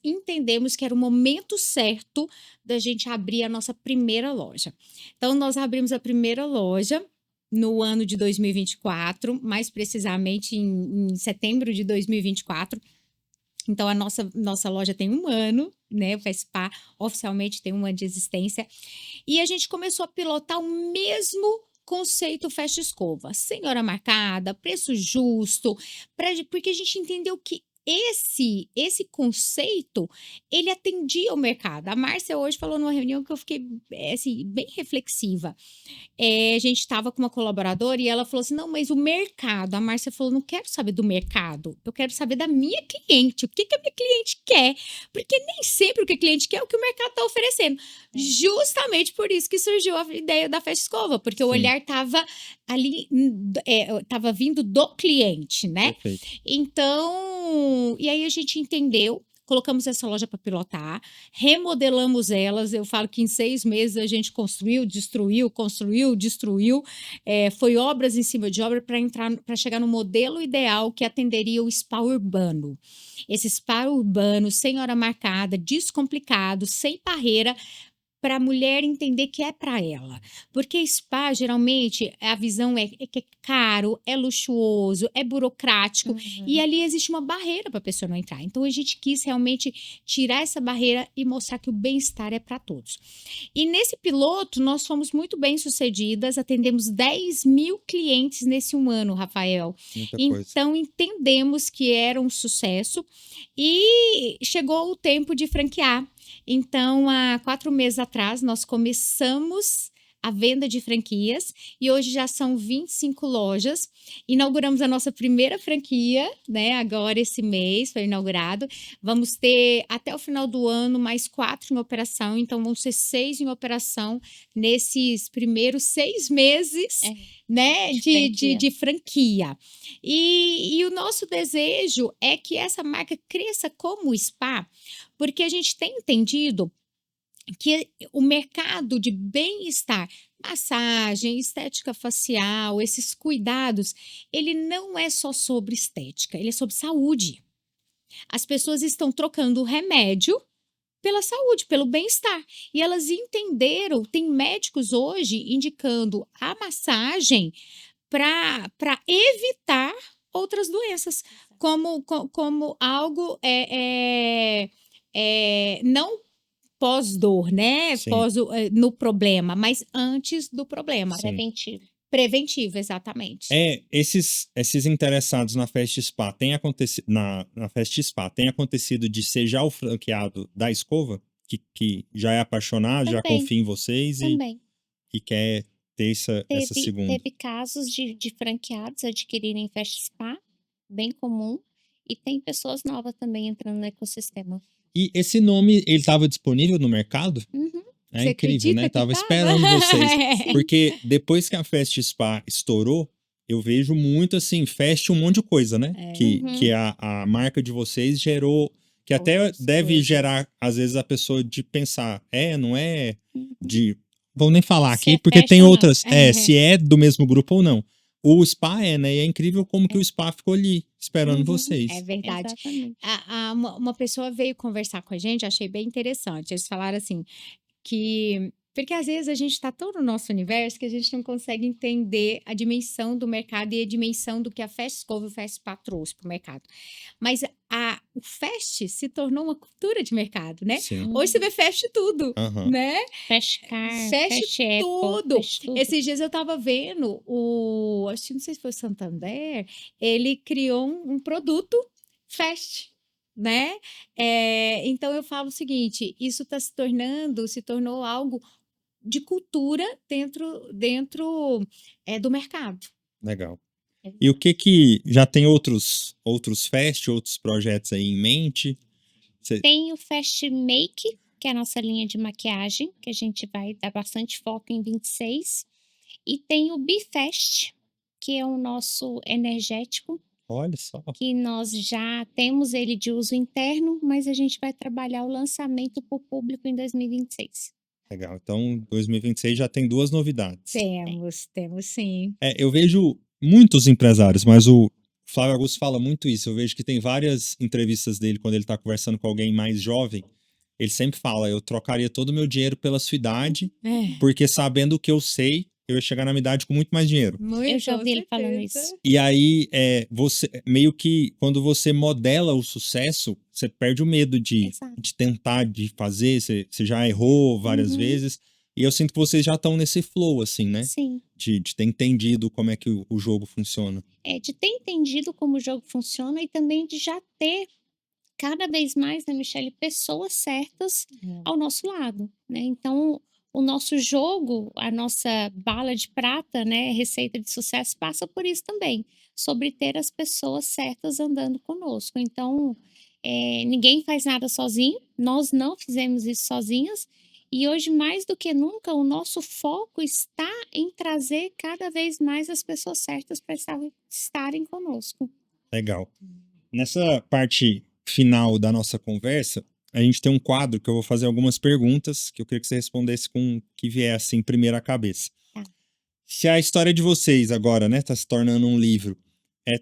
entendemos que era o momento certo da gente abrir a nossa primeira loja. Então, nós abrimos a primeira loja no ano de 2024, mais precisamente em setembro de 2024. Então, a nossa loja tem 1 ano, né? O Fast Spa oficialmente tem 1 ano de existência. E a gente começou a pilotar o mesmo conceito Fast Escova. Senhora marcada, preço justo, porque a gente entendeu que esse conceito, ele atendia o mercado. A Márcia hoje falou numa reunião que eu fiquei, assim, bem reflexiva. A gente estava com uma colaboradora e ela falou assim: não, mas o mercado. A Márcia falou: não quero saber do mercado, eu quero saber da minha cliente, o que a minha cliente quer, porque nem sempre o que a cliente quer é o que o mercado está oferecendo. Justamente por isso que surgiu a ideia da Festa Escova, porque o Sim, olhar estava ali, estava vindo do cliente, né? perfeito. Então, e aí a gente entendeu. colocamos essa loja para pilotar, remodelamos elas. Eu falo que em 6 meses a gente construiu, destruiu. Foi obras em cima de obra para chegar no modelo ideal que atenderia o spa urbano. Esse spa urbano, sem hora marcada, descomplicado, sem barreira, para a mulher entender que é para ela. Porque spa, geralmente, a visão é que é caro, é luxuoso, é burocrático, e ali existe uma barreira para a pessoa não entrar. Então, a gente quis realmente tirar essa barreira e mostrar que o bem-estar é para todos. E nesse piloto, nós fomos muito bem-sucedidas, atendemos 10.000 clientes nesse 1 ano, Rafael. Muita coisa. Então, entendemos que era um sucesso e chegou o tempo de franquear. Então, há 4 meses atrás, nós começamos a venda de franquias e hoje já são 25 lojas. Inauguramos a nossa primeira franquia, né? Agora esse mês foi inaugurado. Vamos ter até o final do ano mais 4 em operação, então vão ser 6 em operação nesses primeiros 6 meses, né? De franquia. E o nosso desejo é que essa marca cresça como spa, porque a gente tem entendido que o mercado de bem-estar, massagem, estética facial, esses cuidados, ele não é só sobre estética, ele é sobre saúde. As pessoas estão trocando o remédio pela saúde, pelo bem-estar. E elas entenderam, tem médicos hoje indicando a massagem para evitar outras doenças, como algo não pós-dor, né? Sim. No problema, mas antes do problema. Sim. Preventivo. Preventivo, exatamente. Esses interessados na Fast Spa tem acontecido na Fast Spa tem acontecido de ser já o franqueado da escova que já é apaixonado, já Também. confia em vocês Também. e quer ter essa segunda. Teve casos de franqueados adquirirem Fast Spa, bem comum, e tem pessoas novas também entrando no ecossistema. E esse nome, ele estava disponível no mercado? É Você incrível, né? acredita que Tava tava? esperando vocês. Porque depois que a Fast Spa estourou, eu vejo muito assim, Fast um monte de coisa, né? Que a marca de vocês gerou, que até Outras deve coisas. gerar, às vezes, a pessoa de pensar, não é de. Vou nem falar Se aqui, é porque Fast tem ou não. outras. Se é do mesmo grupo ou não. O Spa né? E é incrível como que o Spa ficou ali, esperando vocês. É verdade. Exatamente. Uma pessoa veio conversar com a gente, achei bem interessante. Eles falaram assim, porque às vezes a gente está tão no nosso universo que a gente não consegue entender a dimensão do mercado e a dimensão do que a Fast Escova e o Fast Spa trouxe para o mercado. Mas o Fast se tornou uma cultura de mercado, né? Sim. Hoje você vê Fast tudo, Aham. né? Fast Car, Fast Fast Apple, tudo. Fast tudo. Esses dias eu estava vendo acho que não sei se foi o Santander, ele criou um produto Fast, né? Então eu falo o seguinte, isso se tornou algo de cultura dentro do mercado. Legal. E o que já tem outros Fast, outros projetos aí em mente? Tem o Fast Make, que é a nossa linha de maquiagem, que a gente vai dar bastante foco em 26. E tem o BeFast, que é o nosso energético, Olha só. que nós já temos ele de uso interno, mas a gente vai trabalhar o lançamento para o público em 2026. Legal. Então, 2026 já tem 2 novidades. Temos sim. Eu vejo muitos empresários, mas o Flávio Augusto fala muito isso. Eu vejo que tem várias entrevistas dele quando ele está conversando com alguém mais jovem. Ele sempre fala: eu trocaria todo o meu dinheiro pela sua idade, porque sabendo o que eu sei, eu ia chegar na minha idade com muito mais dinheiro. Eu já ouvi ele falando isso. E aí, você meio que quando você modela o sucesso, você perde o medo de Exato. tentar, de fazer. Você já errou várias vezes. E eu sinto que vocês já estão nesse flow, assim, né? Sim. De ter entendido como é que o jogo funciona. De ter entendido como o jogo funciona e também de já ter cada vez mais, né, Michele, pessoas certas ao nosso lado, né? Então, o nosso jogo, a nossa bala de prata, né, receita de sucesso, passa por isso também, sobre ter as pessoas certas andando conosco. Então, ninguém faz nada sozinho, nós não fizemos isso sozinhas, e hoje, mais do que nunca, o nosso foco está em trazer cada vez mais as pessoas certas para estarem conosco. Legal. Nessa parte final da nossa conversa, a gente tem um quadro que eu vou fazer algumas perguntas que eu queria que você respondesse com o que vier assim primeiro à cabeça. Tá. Se a história de vocês agora, né, tá se tornando um livro,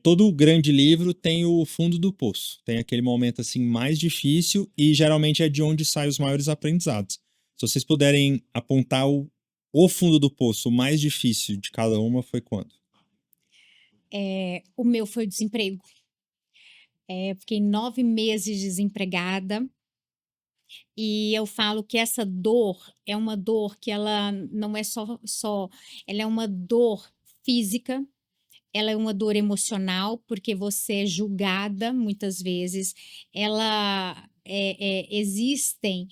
todo grande livro tem o fundo do poço, tem aquele momento assim mais difícil e geralmente é de onde saem os maiores aprendizados. Se vocês puderem apontar o fundo do poço, o mais difícil de cada uma foi quando? O meu foi o desemprego. Fiquei 9 meses desempregada e eu falo que essa dor é uma dor que ela não é só ela é uma dor física, ela é uma dor emocional, porque você é julgada muitas vezes, existem,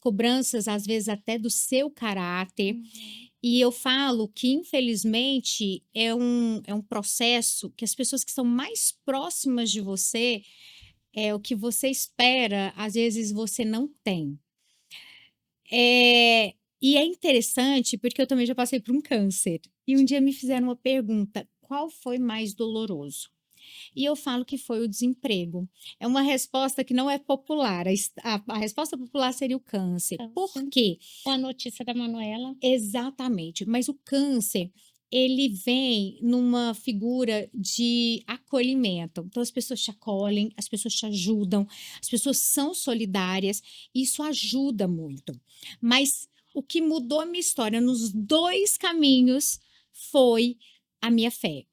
cobranças, às vezes, até do seu caráter, e eu falo que infelizmente é um processo que as pessoas que são mais próximas de você, o que você espera, às vezes você não tem. E é interessante, porque eu também já passei por um câncer, e um dia me fizeram uma pergunta: "Qual foi mais doloroso?". E eu falo que foi o desemprego. É uma resposta que não é popular, a resposta popular seria o câncer. Por Câncer. quê? Com a notícia da Manuela. Exatamente, mas o câncer, ele vem numa figura de acolhimento. Então as pessoas te acolhem, as pessoas te ajudam, as pessoas são solidárias, isso ajuda muito. Mas o que mudou a minha história nos 2 caminhos foi a minha fé.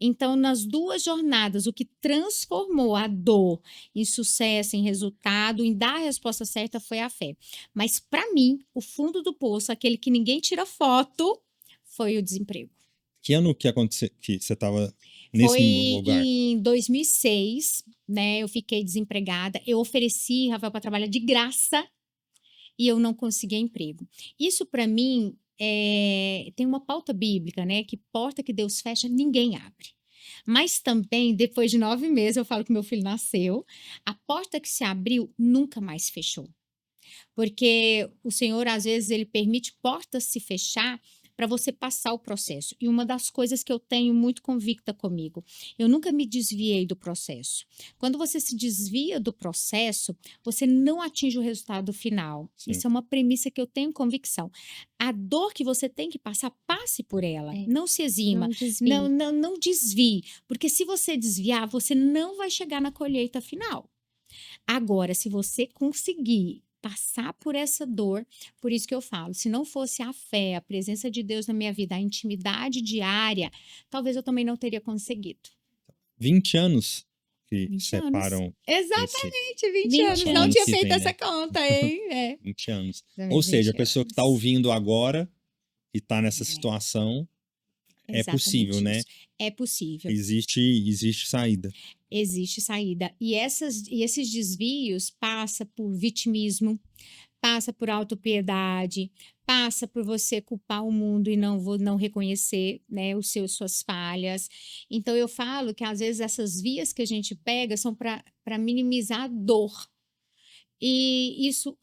Então, nas 2 jornadas, o que transformou a dor em sucesso, em resultado, em dar a resposta certa foi a fé. Mas para mim, o fundo do poço, aquele que ninguém tira foto, foi o desemprego. Que ano que aconteceu que você estava nesse Foi lugar? em 2006, né, eu fiquei desempregada, eu ofereci, Rafael, para trabalhar de graça e eu não conseguia emprego. Isso para mim, tem uma pauta bíblica, né, que porta que Deus fecha, ninguém abre. Mas também, depois de 9 meses, eu falo que meu filho nasceu, a porta que se abriu nunca mais fechou. Porque o Senhor, às vezes, ele permite portas se fechar para você passar o processo. E uma das coisas que eu tenho muito convicta comigo, eu nunca me desviei do processo. Quando você se desvia do processo, você não atinge o resultado final. Sim. Isso é uma premissa que eu tenho convicção. A dor que você tem que passar, passe por ela. É. Não se exima. Não desvie. Não desvie. Porque se você desviar, você não vai chegar na colheita final. Agora, se você conseguir passar por essa dor, por isso que eu falo, se não fosse a fé, a presença de Deus na minha vida, a intimidade diária, talvez eu também não teria conseguido. 20 anos que 20 anos. separam esse Exatamente, 20 20 anos. Não anos tinha que feito vem, essa né? conta, hein? 20 anos. Também Ou seja, a 20 pessoa que está anos. ouvindo agora e está nessa É, situação, é exatamente possível, né? isso. É possível. Existe saída. Existe saída. E esses desvios passa por vitimismo, passa por autopiedade, passa por você culpar o mundo e não reconhecer, né, suas falhas. Então eu falo que às vezes essas vias que a gente pega são para minimizar a dor. E isso,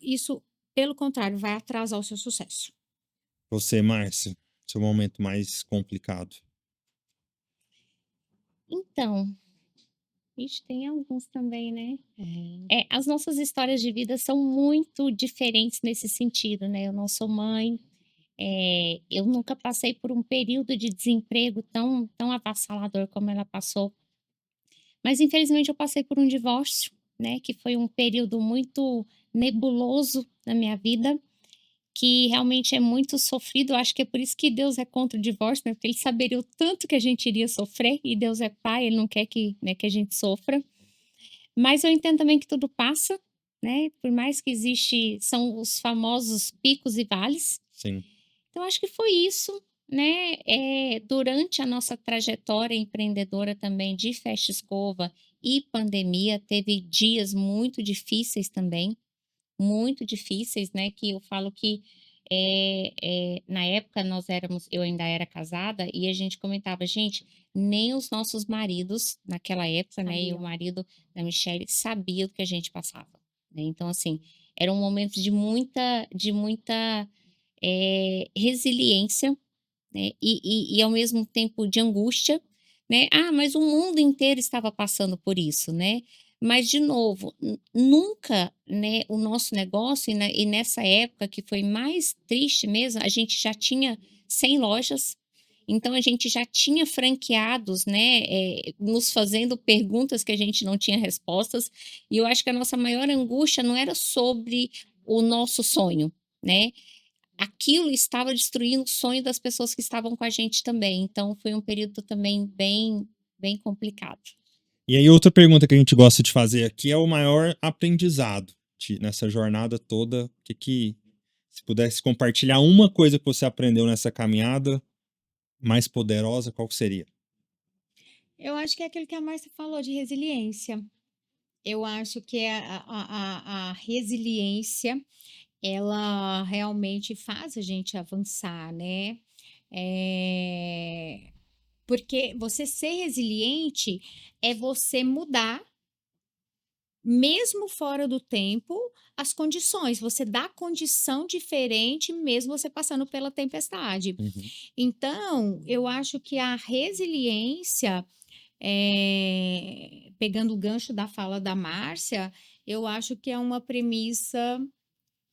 pelo contrário, vai atrasar o seu sucesso. Você, Márcia, seu momento mais complicado. Então, ixi, tem alguns também, né? As nossas histórias de vida são muito diferentes nesse sentido, né? Eu não sou mãe, eu nunca passei por um período de desemprego tão avassalador como ela passou. Mas infelizmente eu passei por um divórcio, né, que foi um período muito nebuloso na minha vida, que realmente é muito sofrido. Eu acho que é por isso que Deus é contra o divórcio, né, porque ele saberia o tanto que a gente iria sofrer, e Deus é pai, ele não quer que, né, que a gente sofra. Mas eu entendo também que tudo passa, né, por mais que são os famosos picos e vales. Sim. Então acho que foi isso, né, durante a nossa trajetória empreendedora também de Fecha Escova e pandemia, teve dias muito difíceis, né, que eu falo que, na época eu ainda era casada e a gente comentava: "Gente, nem os nossos maridos naquela época, né, e o Sabiam. marido da Michelle sabia o que a gente passava", né. Então assim, era um momento de muita resiliência, né, e ao mesmo tempo de angústia, né? Ah, mas o mundo inteiro estava passando por isso, né? Mas, de novo, nunca, né, o nosso negócio, e nessa época que foi mais triste mesmo, a gente já tinha 100 lojas, então a gente já tinha franqueados, né, nos fazendo perguntas que a gente não tinha respostas, e eu acho que a nossa maior angústia não era sobre o nosso sonho, né? Aquilo estava destruindo o sonho das pessoas que estavam com a gente também, então foi um período também bem complicado. E aí, outra pergunta que a gente gosta de fazer aqui é o maior aprendizado nessa jornada toda. Se pudesse compartilhar uma coisa que você aprendeu nessa caminhada mais poderosa, qual que seria? Eu acho que é aquilo que a Márcia falou de resiliência. Eu acho que a resiliência, ela realmente faz a gente avançar, né? Eh, Porque você ser resiliente é você mudar, mesmo fora do tempo, as condições. Você dá condição diferente, mesmo você passando pela tempestade. Uhum. Então, eu acho que a resiliência, pegando o gancho da fala da Márcia, eu acho que é uma premissa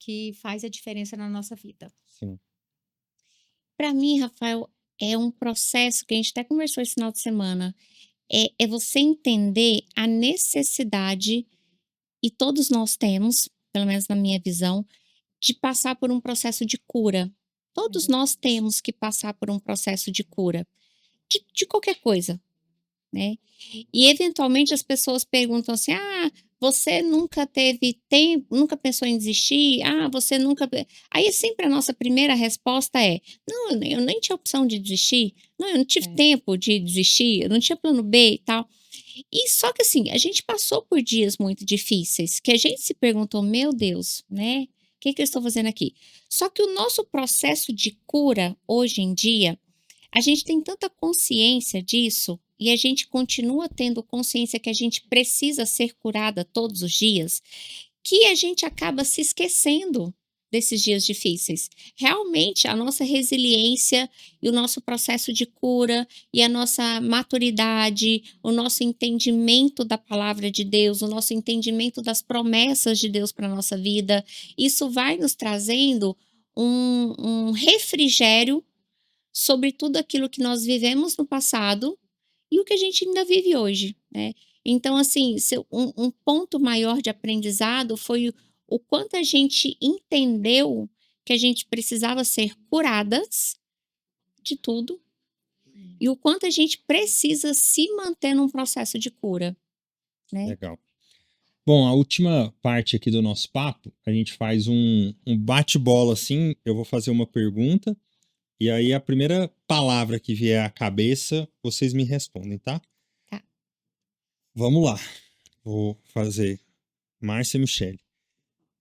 que faz a diferença na nossa vida. Sim. Para mim, Rafael, é um processo que a gente até conversou esse final de semana. É você entender a necessidade, e todos nós temos, pelo menos na minha visão, de passar por um processo de cura. Todos nós temos que passar por um processo de cura, de qualquer coisa, né? E eventualmente as pessoas perguntam assim: "Ah, você nunca teve tempo, nunca pensou em desistir? Ah, você nunca". Aí sempre a nossa primeira resposta é: "Não, eu nem tinha opção de desistir. Não, eu não tive É. tempo de desistir, eu não tinha plano B e tal". E só que assim, a gente passou por dias muito difíceis, que a gente se perguntou: "Meu Deus, né, o que que eu estou fazendo aqui?". Só que o nosso processo de cura, hoje em dia, a gente tem tanta consciência disso, e a gente continua tendo consciência que a gente precisa ser curada todos os dias, que a gente acaba se esquecendo desses dias difíceis. Realmente, a nossa resiliência e o nosso processo de cura e a nossa maturidade, o nosso entendimento da palavra de Deus, o nosso entendimento das promessas de Deus para a nossa vida, isso vai nos trazendo um refrigério sobre tudo aquilo que nós vivemos no passado e o que a gente ainda vive hoje, né. Então, assim, um ponto maior de aprendizado foi o quanto a gente entendeu que a gente precisava ser curadas de tudo, e o quanto a gente precisa se manter num processo de cura, né. Legal. Bom, a última parte aqui do nosso papo, a gente faz um bate-bola assim. Eu vou fazer uma pergunta, e aí a primeira palavra que vier à cabeça, vocês me respondem, tá? Tá. Vamos lá. Vou fazer Márcia Michele.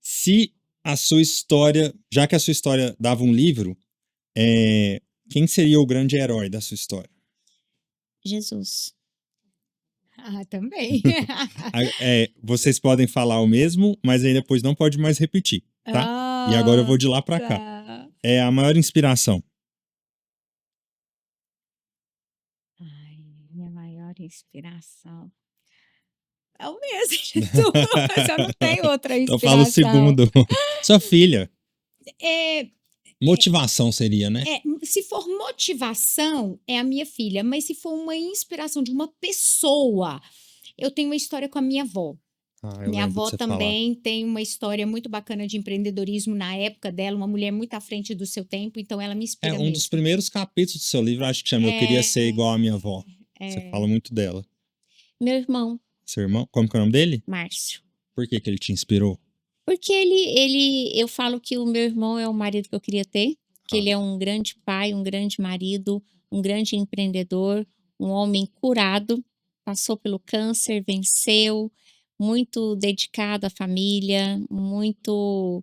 Se a sua história, já que a sua história dava um livro, quem seria o grande herói da sua história? Jesus. Ah, também. Vocês podem falar o mesmo, mas aí depois não pode mais repetir, tá? E agora eu Ah, vou de lá pra cá. tá. É a maior inspiração. Ai, minha maior inspiração é o mesmo, Jesus, eu não tenho outra Então fala o inspiração. segundo. Sua filha. É, Motivação seria, né? se for motivação, é a minha filha, mas se for uma inspiração de uma pessoa, eu tenho uma história com a minha avó. Ah, eu Minha lembro de avó você falar. também tem uma história muito bacana de empreendedorismo na época dela, uma mulher muito à frente do seu tempo, então ela me É inspira um dos mesmo. primeiros capítulos do seu livro, acho que chama Eu Queria Ser É, Igual a Minha Avó. Você é. fala muito dela. Meu irmão, Seu irmão, como que é o nome dele? Márcio. Por que que ele te inspirou? Porque eu falo que o meu irmão é o marido que eu queria ter, que Ah, ele é um grande pai, um grande marido, um grande empreendedor, um homem curado, passou pelo câncer, venceu, muito dedicado à família, muito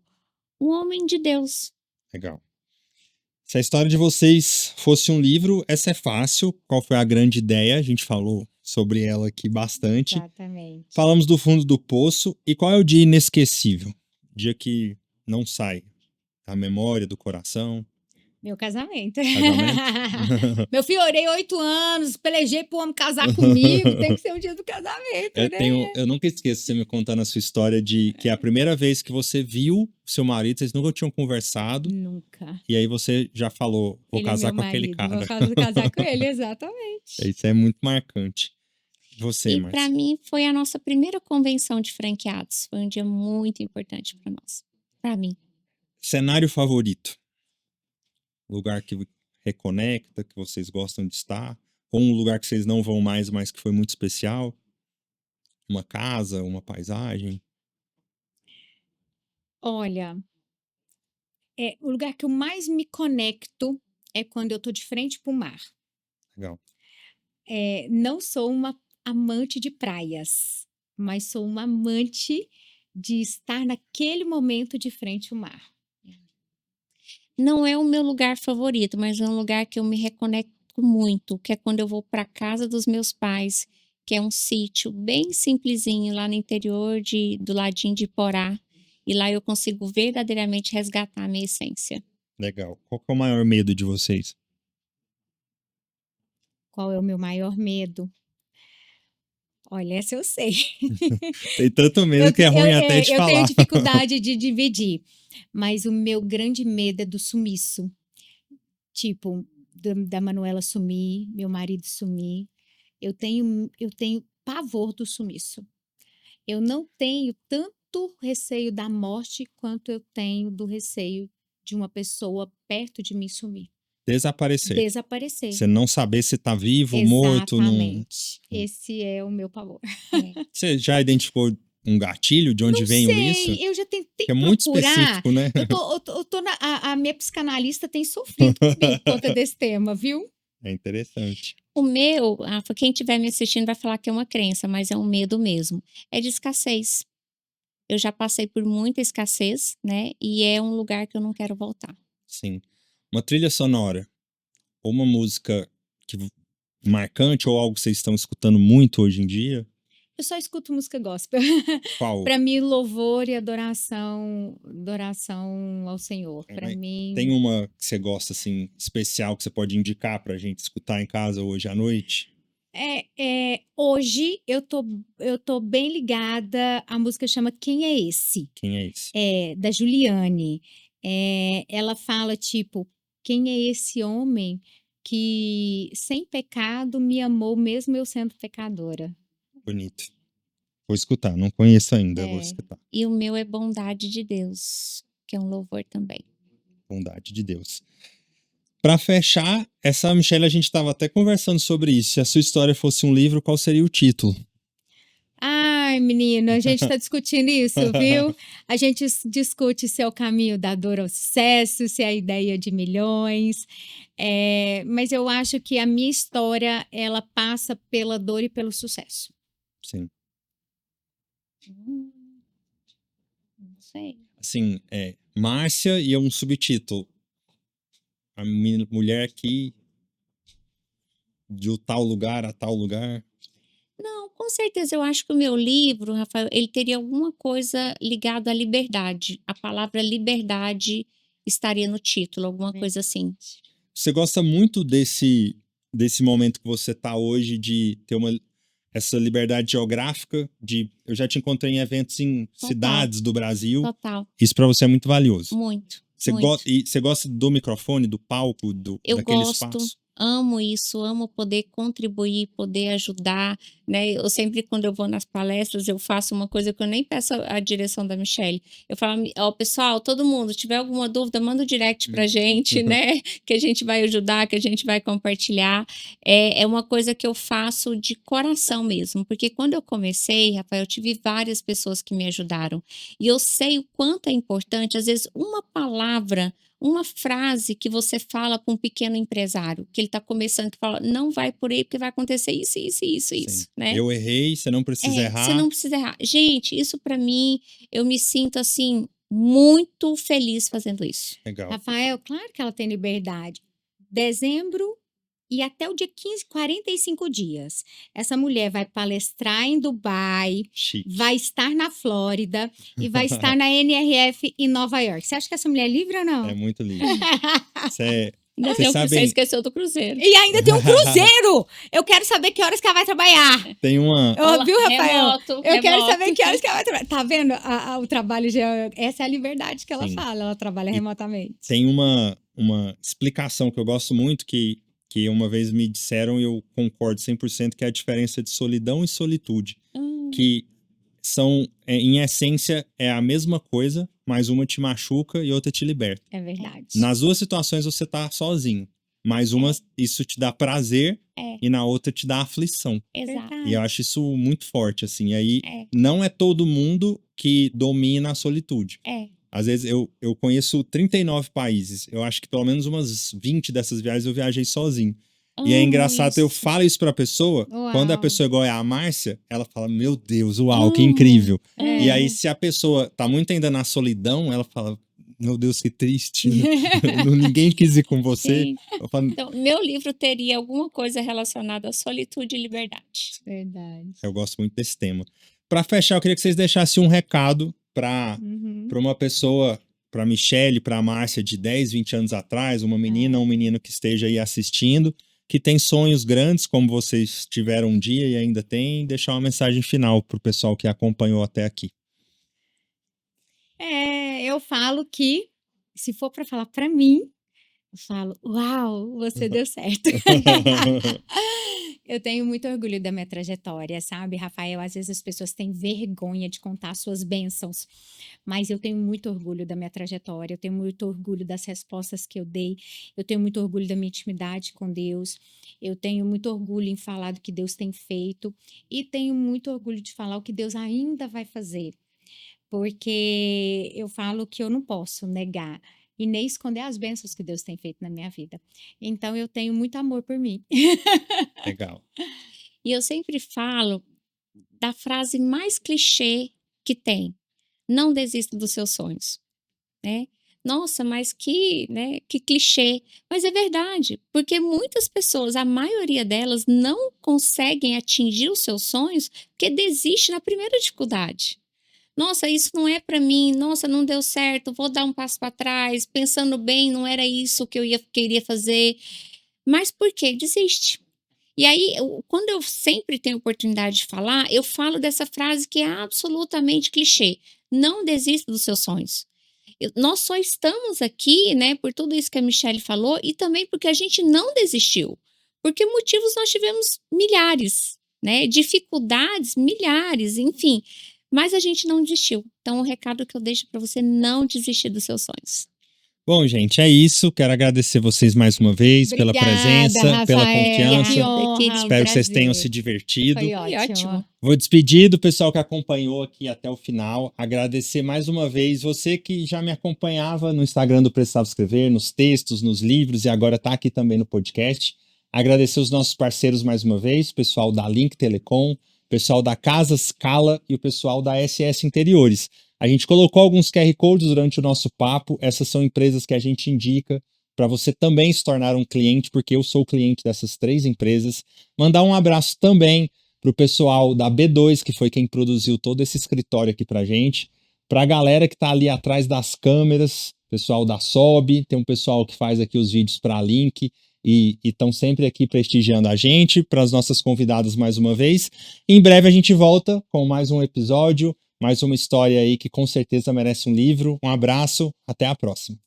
um homem de Deus. legal. Se a história de vocês fosse um livro, essa é fácil. Qual foi a grande ideia? A gente falou sobre ela aqui bastante. Exatamente. Falamos do fundo do poço. E qual é o dia inesquecível? Dia que não sai da memória, do coração. Meu casamento. Casamento? Meu filho, orei 8 anos, pelejei pro homem casar comigo, tem que ser o dia do casamento, né? Eu nunca esqueço você me contando a sua história de que é a primeira vez que você viu o seu marido, vocês nunca tinham conversado, Nunca. e aí você já falou, vou Ele é casar meu com aquele marido, vou cara. casar com ele, exatamente. Isso é muito marcante. Você, E para Márcia? mim foi a nossa primeira convenção de franqueados. Foi um dia muito importante para nós. Para mim. Cenário favorito? Lugar que reconecta, que vocês gostam de estar? Ou um lugar que vocês não vão mais, mas que foi muito especial? Uma casa, uma paisagem? Olha, o lugar que eu mais me conecto é quando eu tô de frente pro mar. Legal. Não sou uma amante de praias, mas sou uma amante de estar naquele momento de frente ao mar. Não é o meu lugar favorito, mas é um lugar que eu me reconecto muito, que é quando eu vou para casa dos meus pais, que é um sítio bem simplesinho lá no interior do ladinho de Porá. E lá eu consigo verdadeiramente resgatar a minha essência. Legal. Qual que é o maior medo de vocês? Qual é o meu maior medo? Olha, essa eu sei. Tem tanto medo Eu, que é ruim até eu, de eu tenho falar. dificuldade de dividir, mas o meu grande medo é do sumiço. Tipo, da Manuela sumir, meu marido sumir. Eu tenho pavor do sumiço. Eu não tenho tanto receio da morte quanto eu tenho do receio de uma pessoa perto de mim sumir. Desaparecer. Desaparecer. Você não saber se tá vivo, morto. Exatamente. Esse é o meu pavor. Você já identificou um gatilho de onde Não veio isso? sei, eu já tentei Que é muito procurar. específico, né? A minha psicanalista tem sofrido comigo por conta desse tema, viu? É interessante. O meu, Rafa, quem estiver me assistindo vai falar que é uma crença, mas é um medo mesmo. É de escassez. Eu já passei por muita escassez, né? E é um lugar que eu não quero voltar. Sim. Uma trilha sonora ou uma música que marcante ou algo que vocês estão escutando muito hoje em dia? Eu só escuto música gospel. Qual? Para mim, louvor e adoração ao Senhor. Para Tem mim, uma que você gosta, assim, especial que você pode indicar pra gente escutar em casa hoje à noite? hoje eu tô bem ligada. A música chama Quem é Esse? Quem é esse? Da Juliane. Ela fala tipo, quem é esse homem que sem pecado me amou, mesmo eu sendo pecadora? Bonito. Vou escutar, não conheço ainda, vou É. escutar. E o meu é Bondade de Deus, que é um louvor também. Bondade de Deus. Pra fechar, essa Michelle, a gente tava até conversando sobre isso. Se a sua história fosse um livro, qual seria o título? Ai, menino, a gente está discutindo isso, viu? A gente discute se é o caminho da dor ao sucesso, se é a ideia de milhões. Mas eu acho que a minha história, ela passa pela dor e pelo sucesso. Sim. Não sei. Assim, Márcia e um subtítulo. A mulher que de tal lugar a tal lugar. Não, com certeza eu acho que o meu livro, Rafael, ele teria alguma coisa ligado à liberdade. A palavra liberdade estaria no título, alguma coisa assim. Você gosta muito desse momento que você tá hoje de ter essa liberdade geográfica, eu já te encontrei em eventos em Total. cidades do Brasil. Total, Isso pra você é muito valioso. muito, Você muito. e você gosta do microfone, do palco, Eu daquele gosto, espaço? amo isso, amo poder contribuir, poder ajudar, né? Eu sempre, quando eu vou nas palestras, eu faço uma coisa que eu nem peço a direção da Michelle. Eu falo, ó, pessoal, todo mundo, tiver alguma dúvida, manda um direct pra gente, né? Que a gente vai ajudar, que a gente vai compartilhar. É uma coisa que eu faço de coração mesmo, porque quando eu comecei, Rafael, eu tive várias pessoas que me ajudaram. E eu sei o quanto é importante, às vezes, uma palavra, uma frase que você fala com um pequeno empresário, que ele está começando, que fala, não vai por aí, porque vai acontecer isso, Sim. né? Eu errei, você não precisa errar. Você não precisa errar. Gente, isso para mim, eu me sinto assim, muito feliz fazendo isso. Legal. Rafael, claro que ela tem liberdade. Dezembro e até o dia 15, 45 dias. Essa mulher vai palestrar em Dubai, Chique. vai estar na Flórida e vai estar na NRF em Nova York. Você acha que essa mulher é livre ou não? É muito lindo. Você Você esqueceu do cruzeiro. E ainda tem um cruzeiro! Eu quero saber que horas que ela vai trabalhar. tem uma... Viu, Rafael? Remoto, Eu quero saber que horas que ela vai trabalhar. Tá vendo? O trabalho já... Essa é a liberdade que ela Sim. fala. Ela trabalha remotamente. Tem uma explicação que eu gosto muito que uma vez me disseram e eu concordo 100%, que é a diferença de solidão e solitude. Que são, em essência, é a mesma coisa, mas uma te machuca e outra te liberta. É verdade. Nas duas situações você tá sozinho, mas uma isso te dá prazer e na outra te dá aflição. Exato. E eu acho isso muito forte, assim. E aí, É. não é todo mundo que domina a solitude. É. Às vezes, eu conheço 39 países. Eu acho que pelo menos umas 20 dessas viagens eu viajei sozinho. E é engraçado, eu falo isso pra pessoa, quando a pessoa é igual é a Márcia, ela fala, meu Deus, uau, que incrível. E aí, se a pessoa tá muito ainda na solidão, ela fala, meu Deus, que triste. Ninguém quis ir com você. Sim. Eu falo, Então, meu livro teria alguma coisa relacionada à solitude e liberdade. Verdade. eu gosto muito desse tema. Pra fechar, eu queria que vocês deixassem um recado pra uma pessoa, pra Michelle, pra Márcia de 10, 20 anos atrás, uma menina ou um menino que esteja aí assistindo, que tem sonhos grandes, como vocês tiveram um dia e ainda tem, deixar uma mensagem final pro pessoal que acompanhou até aqui. Eu falo que, se for pra falar pra mim, eu falo, uau, você deu certo. Eu tenho muito orgulho da minha trajetória, sabe, Rafael? Às vezes as pessoas têm vergonha de contar suas bênçãos, mas eu tenho muito orgulho da minha trajetória, eu tenho muito orgulho das respostas que eu dei, eu tenho muito orgulho da minha intimidade com Deus, eu tenho muito orgulho em falar do que Deus tem feito e tenho muito orgulho de falar o que Deus ainda vai fazer, porque eu falo que eu não posso negar e nem esconder as bênçãos que Deus tem feito na minha vida. Então, eu tenho muito amor por mim. Legal. E eu sempre falo da frase mais clichê que tem: não desista dos seus sonhos, né? Nossa, mas que clichê. Mas é verdade, porque muitas pessoas, a maioria delas, não conseguem atingir os seus sonhos porque desiste na primeira dificuldade. Nossa, isso não é para mim. Nossa, não deu certo. Vou dar um passo para trás. Pensando bem, não era isso que eu queria fazer. Mas por quê? Desiste. E aí, quando eu sempre tenho oportunidade de falar, eu falo dessa frase que é absolutamente clichê: não desista dos seus sonhos. Nós só estamos aqui, né, por tudo isso que a Michelle falou e também porque a gente não desistiu. Porque motivos nós tivemos milhares, né? Dificuldades milhares, enfim. Mas a gente não desistiu. Então, o recado que eu deixo para você: não desistir dos seus sonhos. Bom, gente, é isso. Quero agradecer vocês mais uma vez pela presença, Rafael, pela confiança. que honra, Espero que vocês tenham prazer. se divertido. Foi Foi ótimo. ótimo. Vou despedir do pessoal que acompanhou aqui até o final. Agradecer mais uma vez você que já me acompanhava no Instagram do Precisava Escrever, nos textos, nos livros e agora está aqui também no podcast. Agradecer os nossos parceiros mais uma vez, o pessoal da Link Telecom, o pessoal da Casa Scala e o pessoal da SS Interiores. A gente colocou alguns QR Codes durante o nosso papo. Essas são empresas que a gente indica para você também se tornar um cliente, porque eu sou cliente dessas 3 empresas. Mandar um abraço também para o pessoal da B2, que foi quem produziu todo esse escritório aqui para gente. Para a galera que está ali atrás das câmeras, pessoal da Sob, tem um pessoal que faz aqui os vídeos para a Link e estão sempre aqui prestigiando a gente, para as nossas convidadas mais uma vez. Em breve a gente volta com mais um episódio, mais uma história aí que com certeza merece um livro. Um abraço, até a próxima.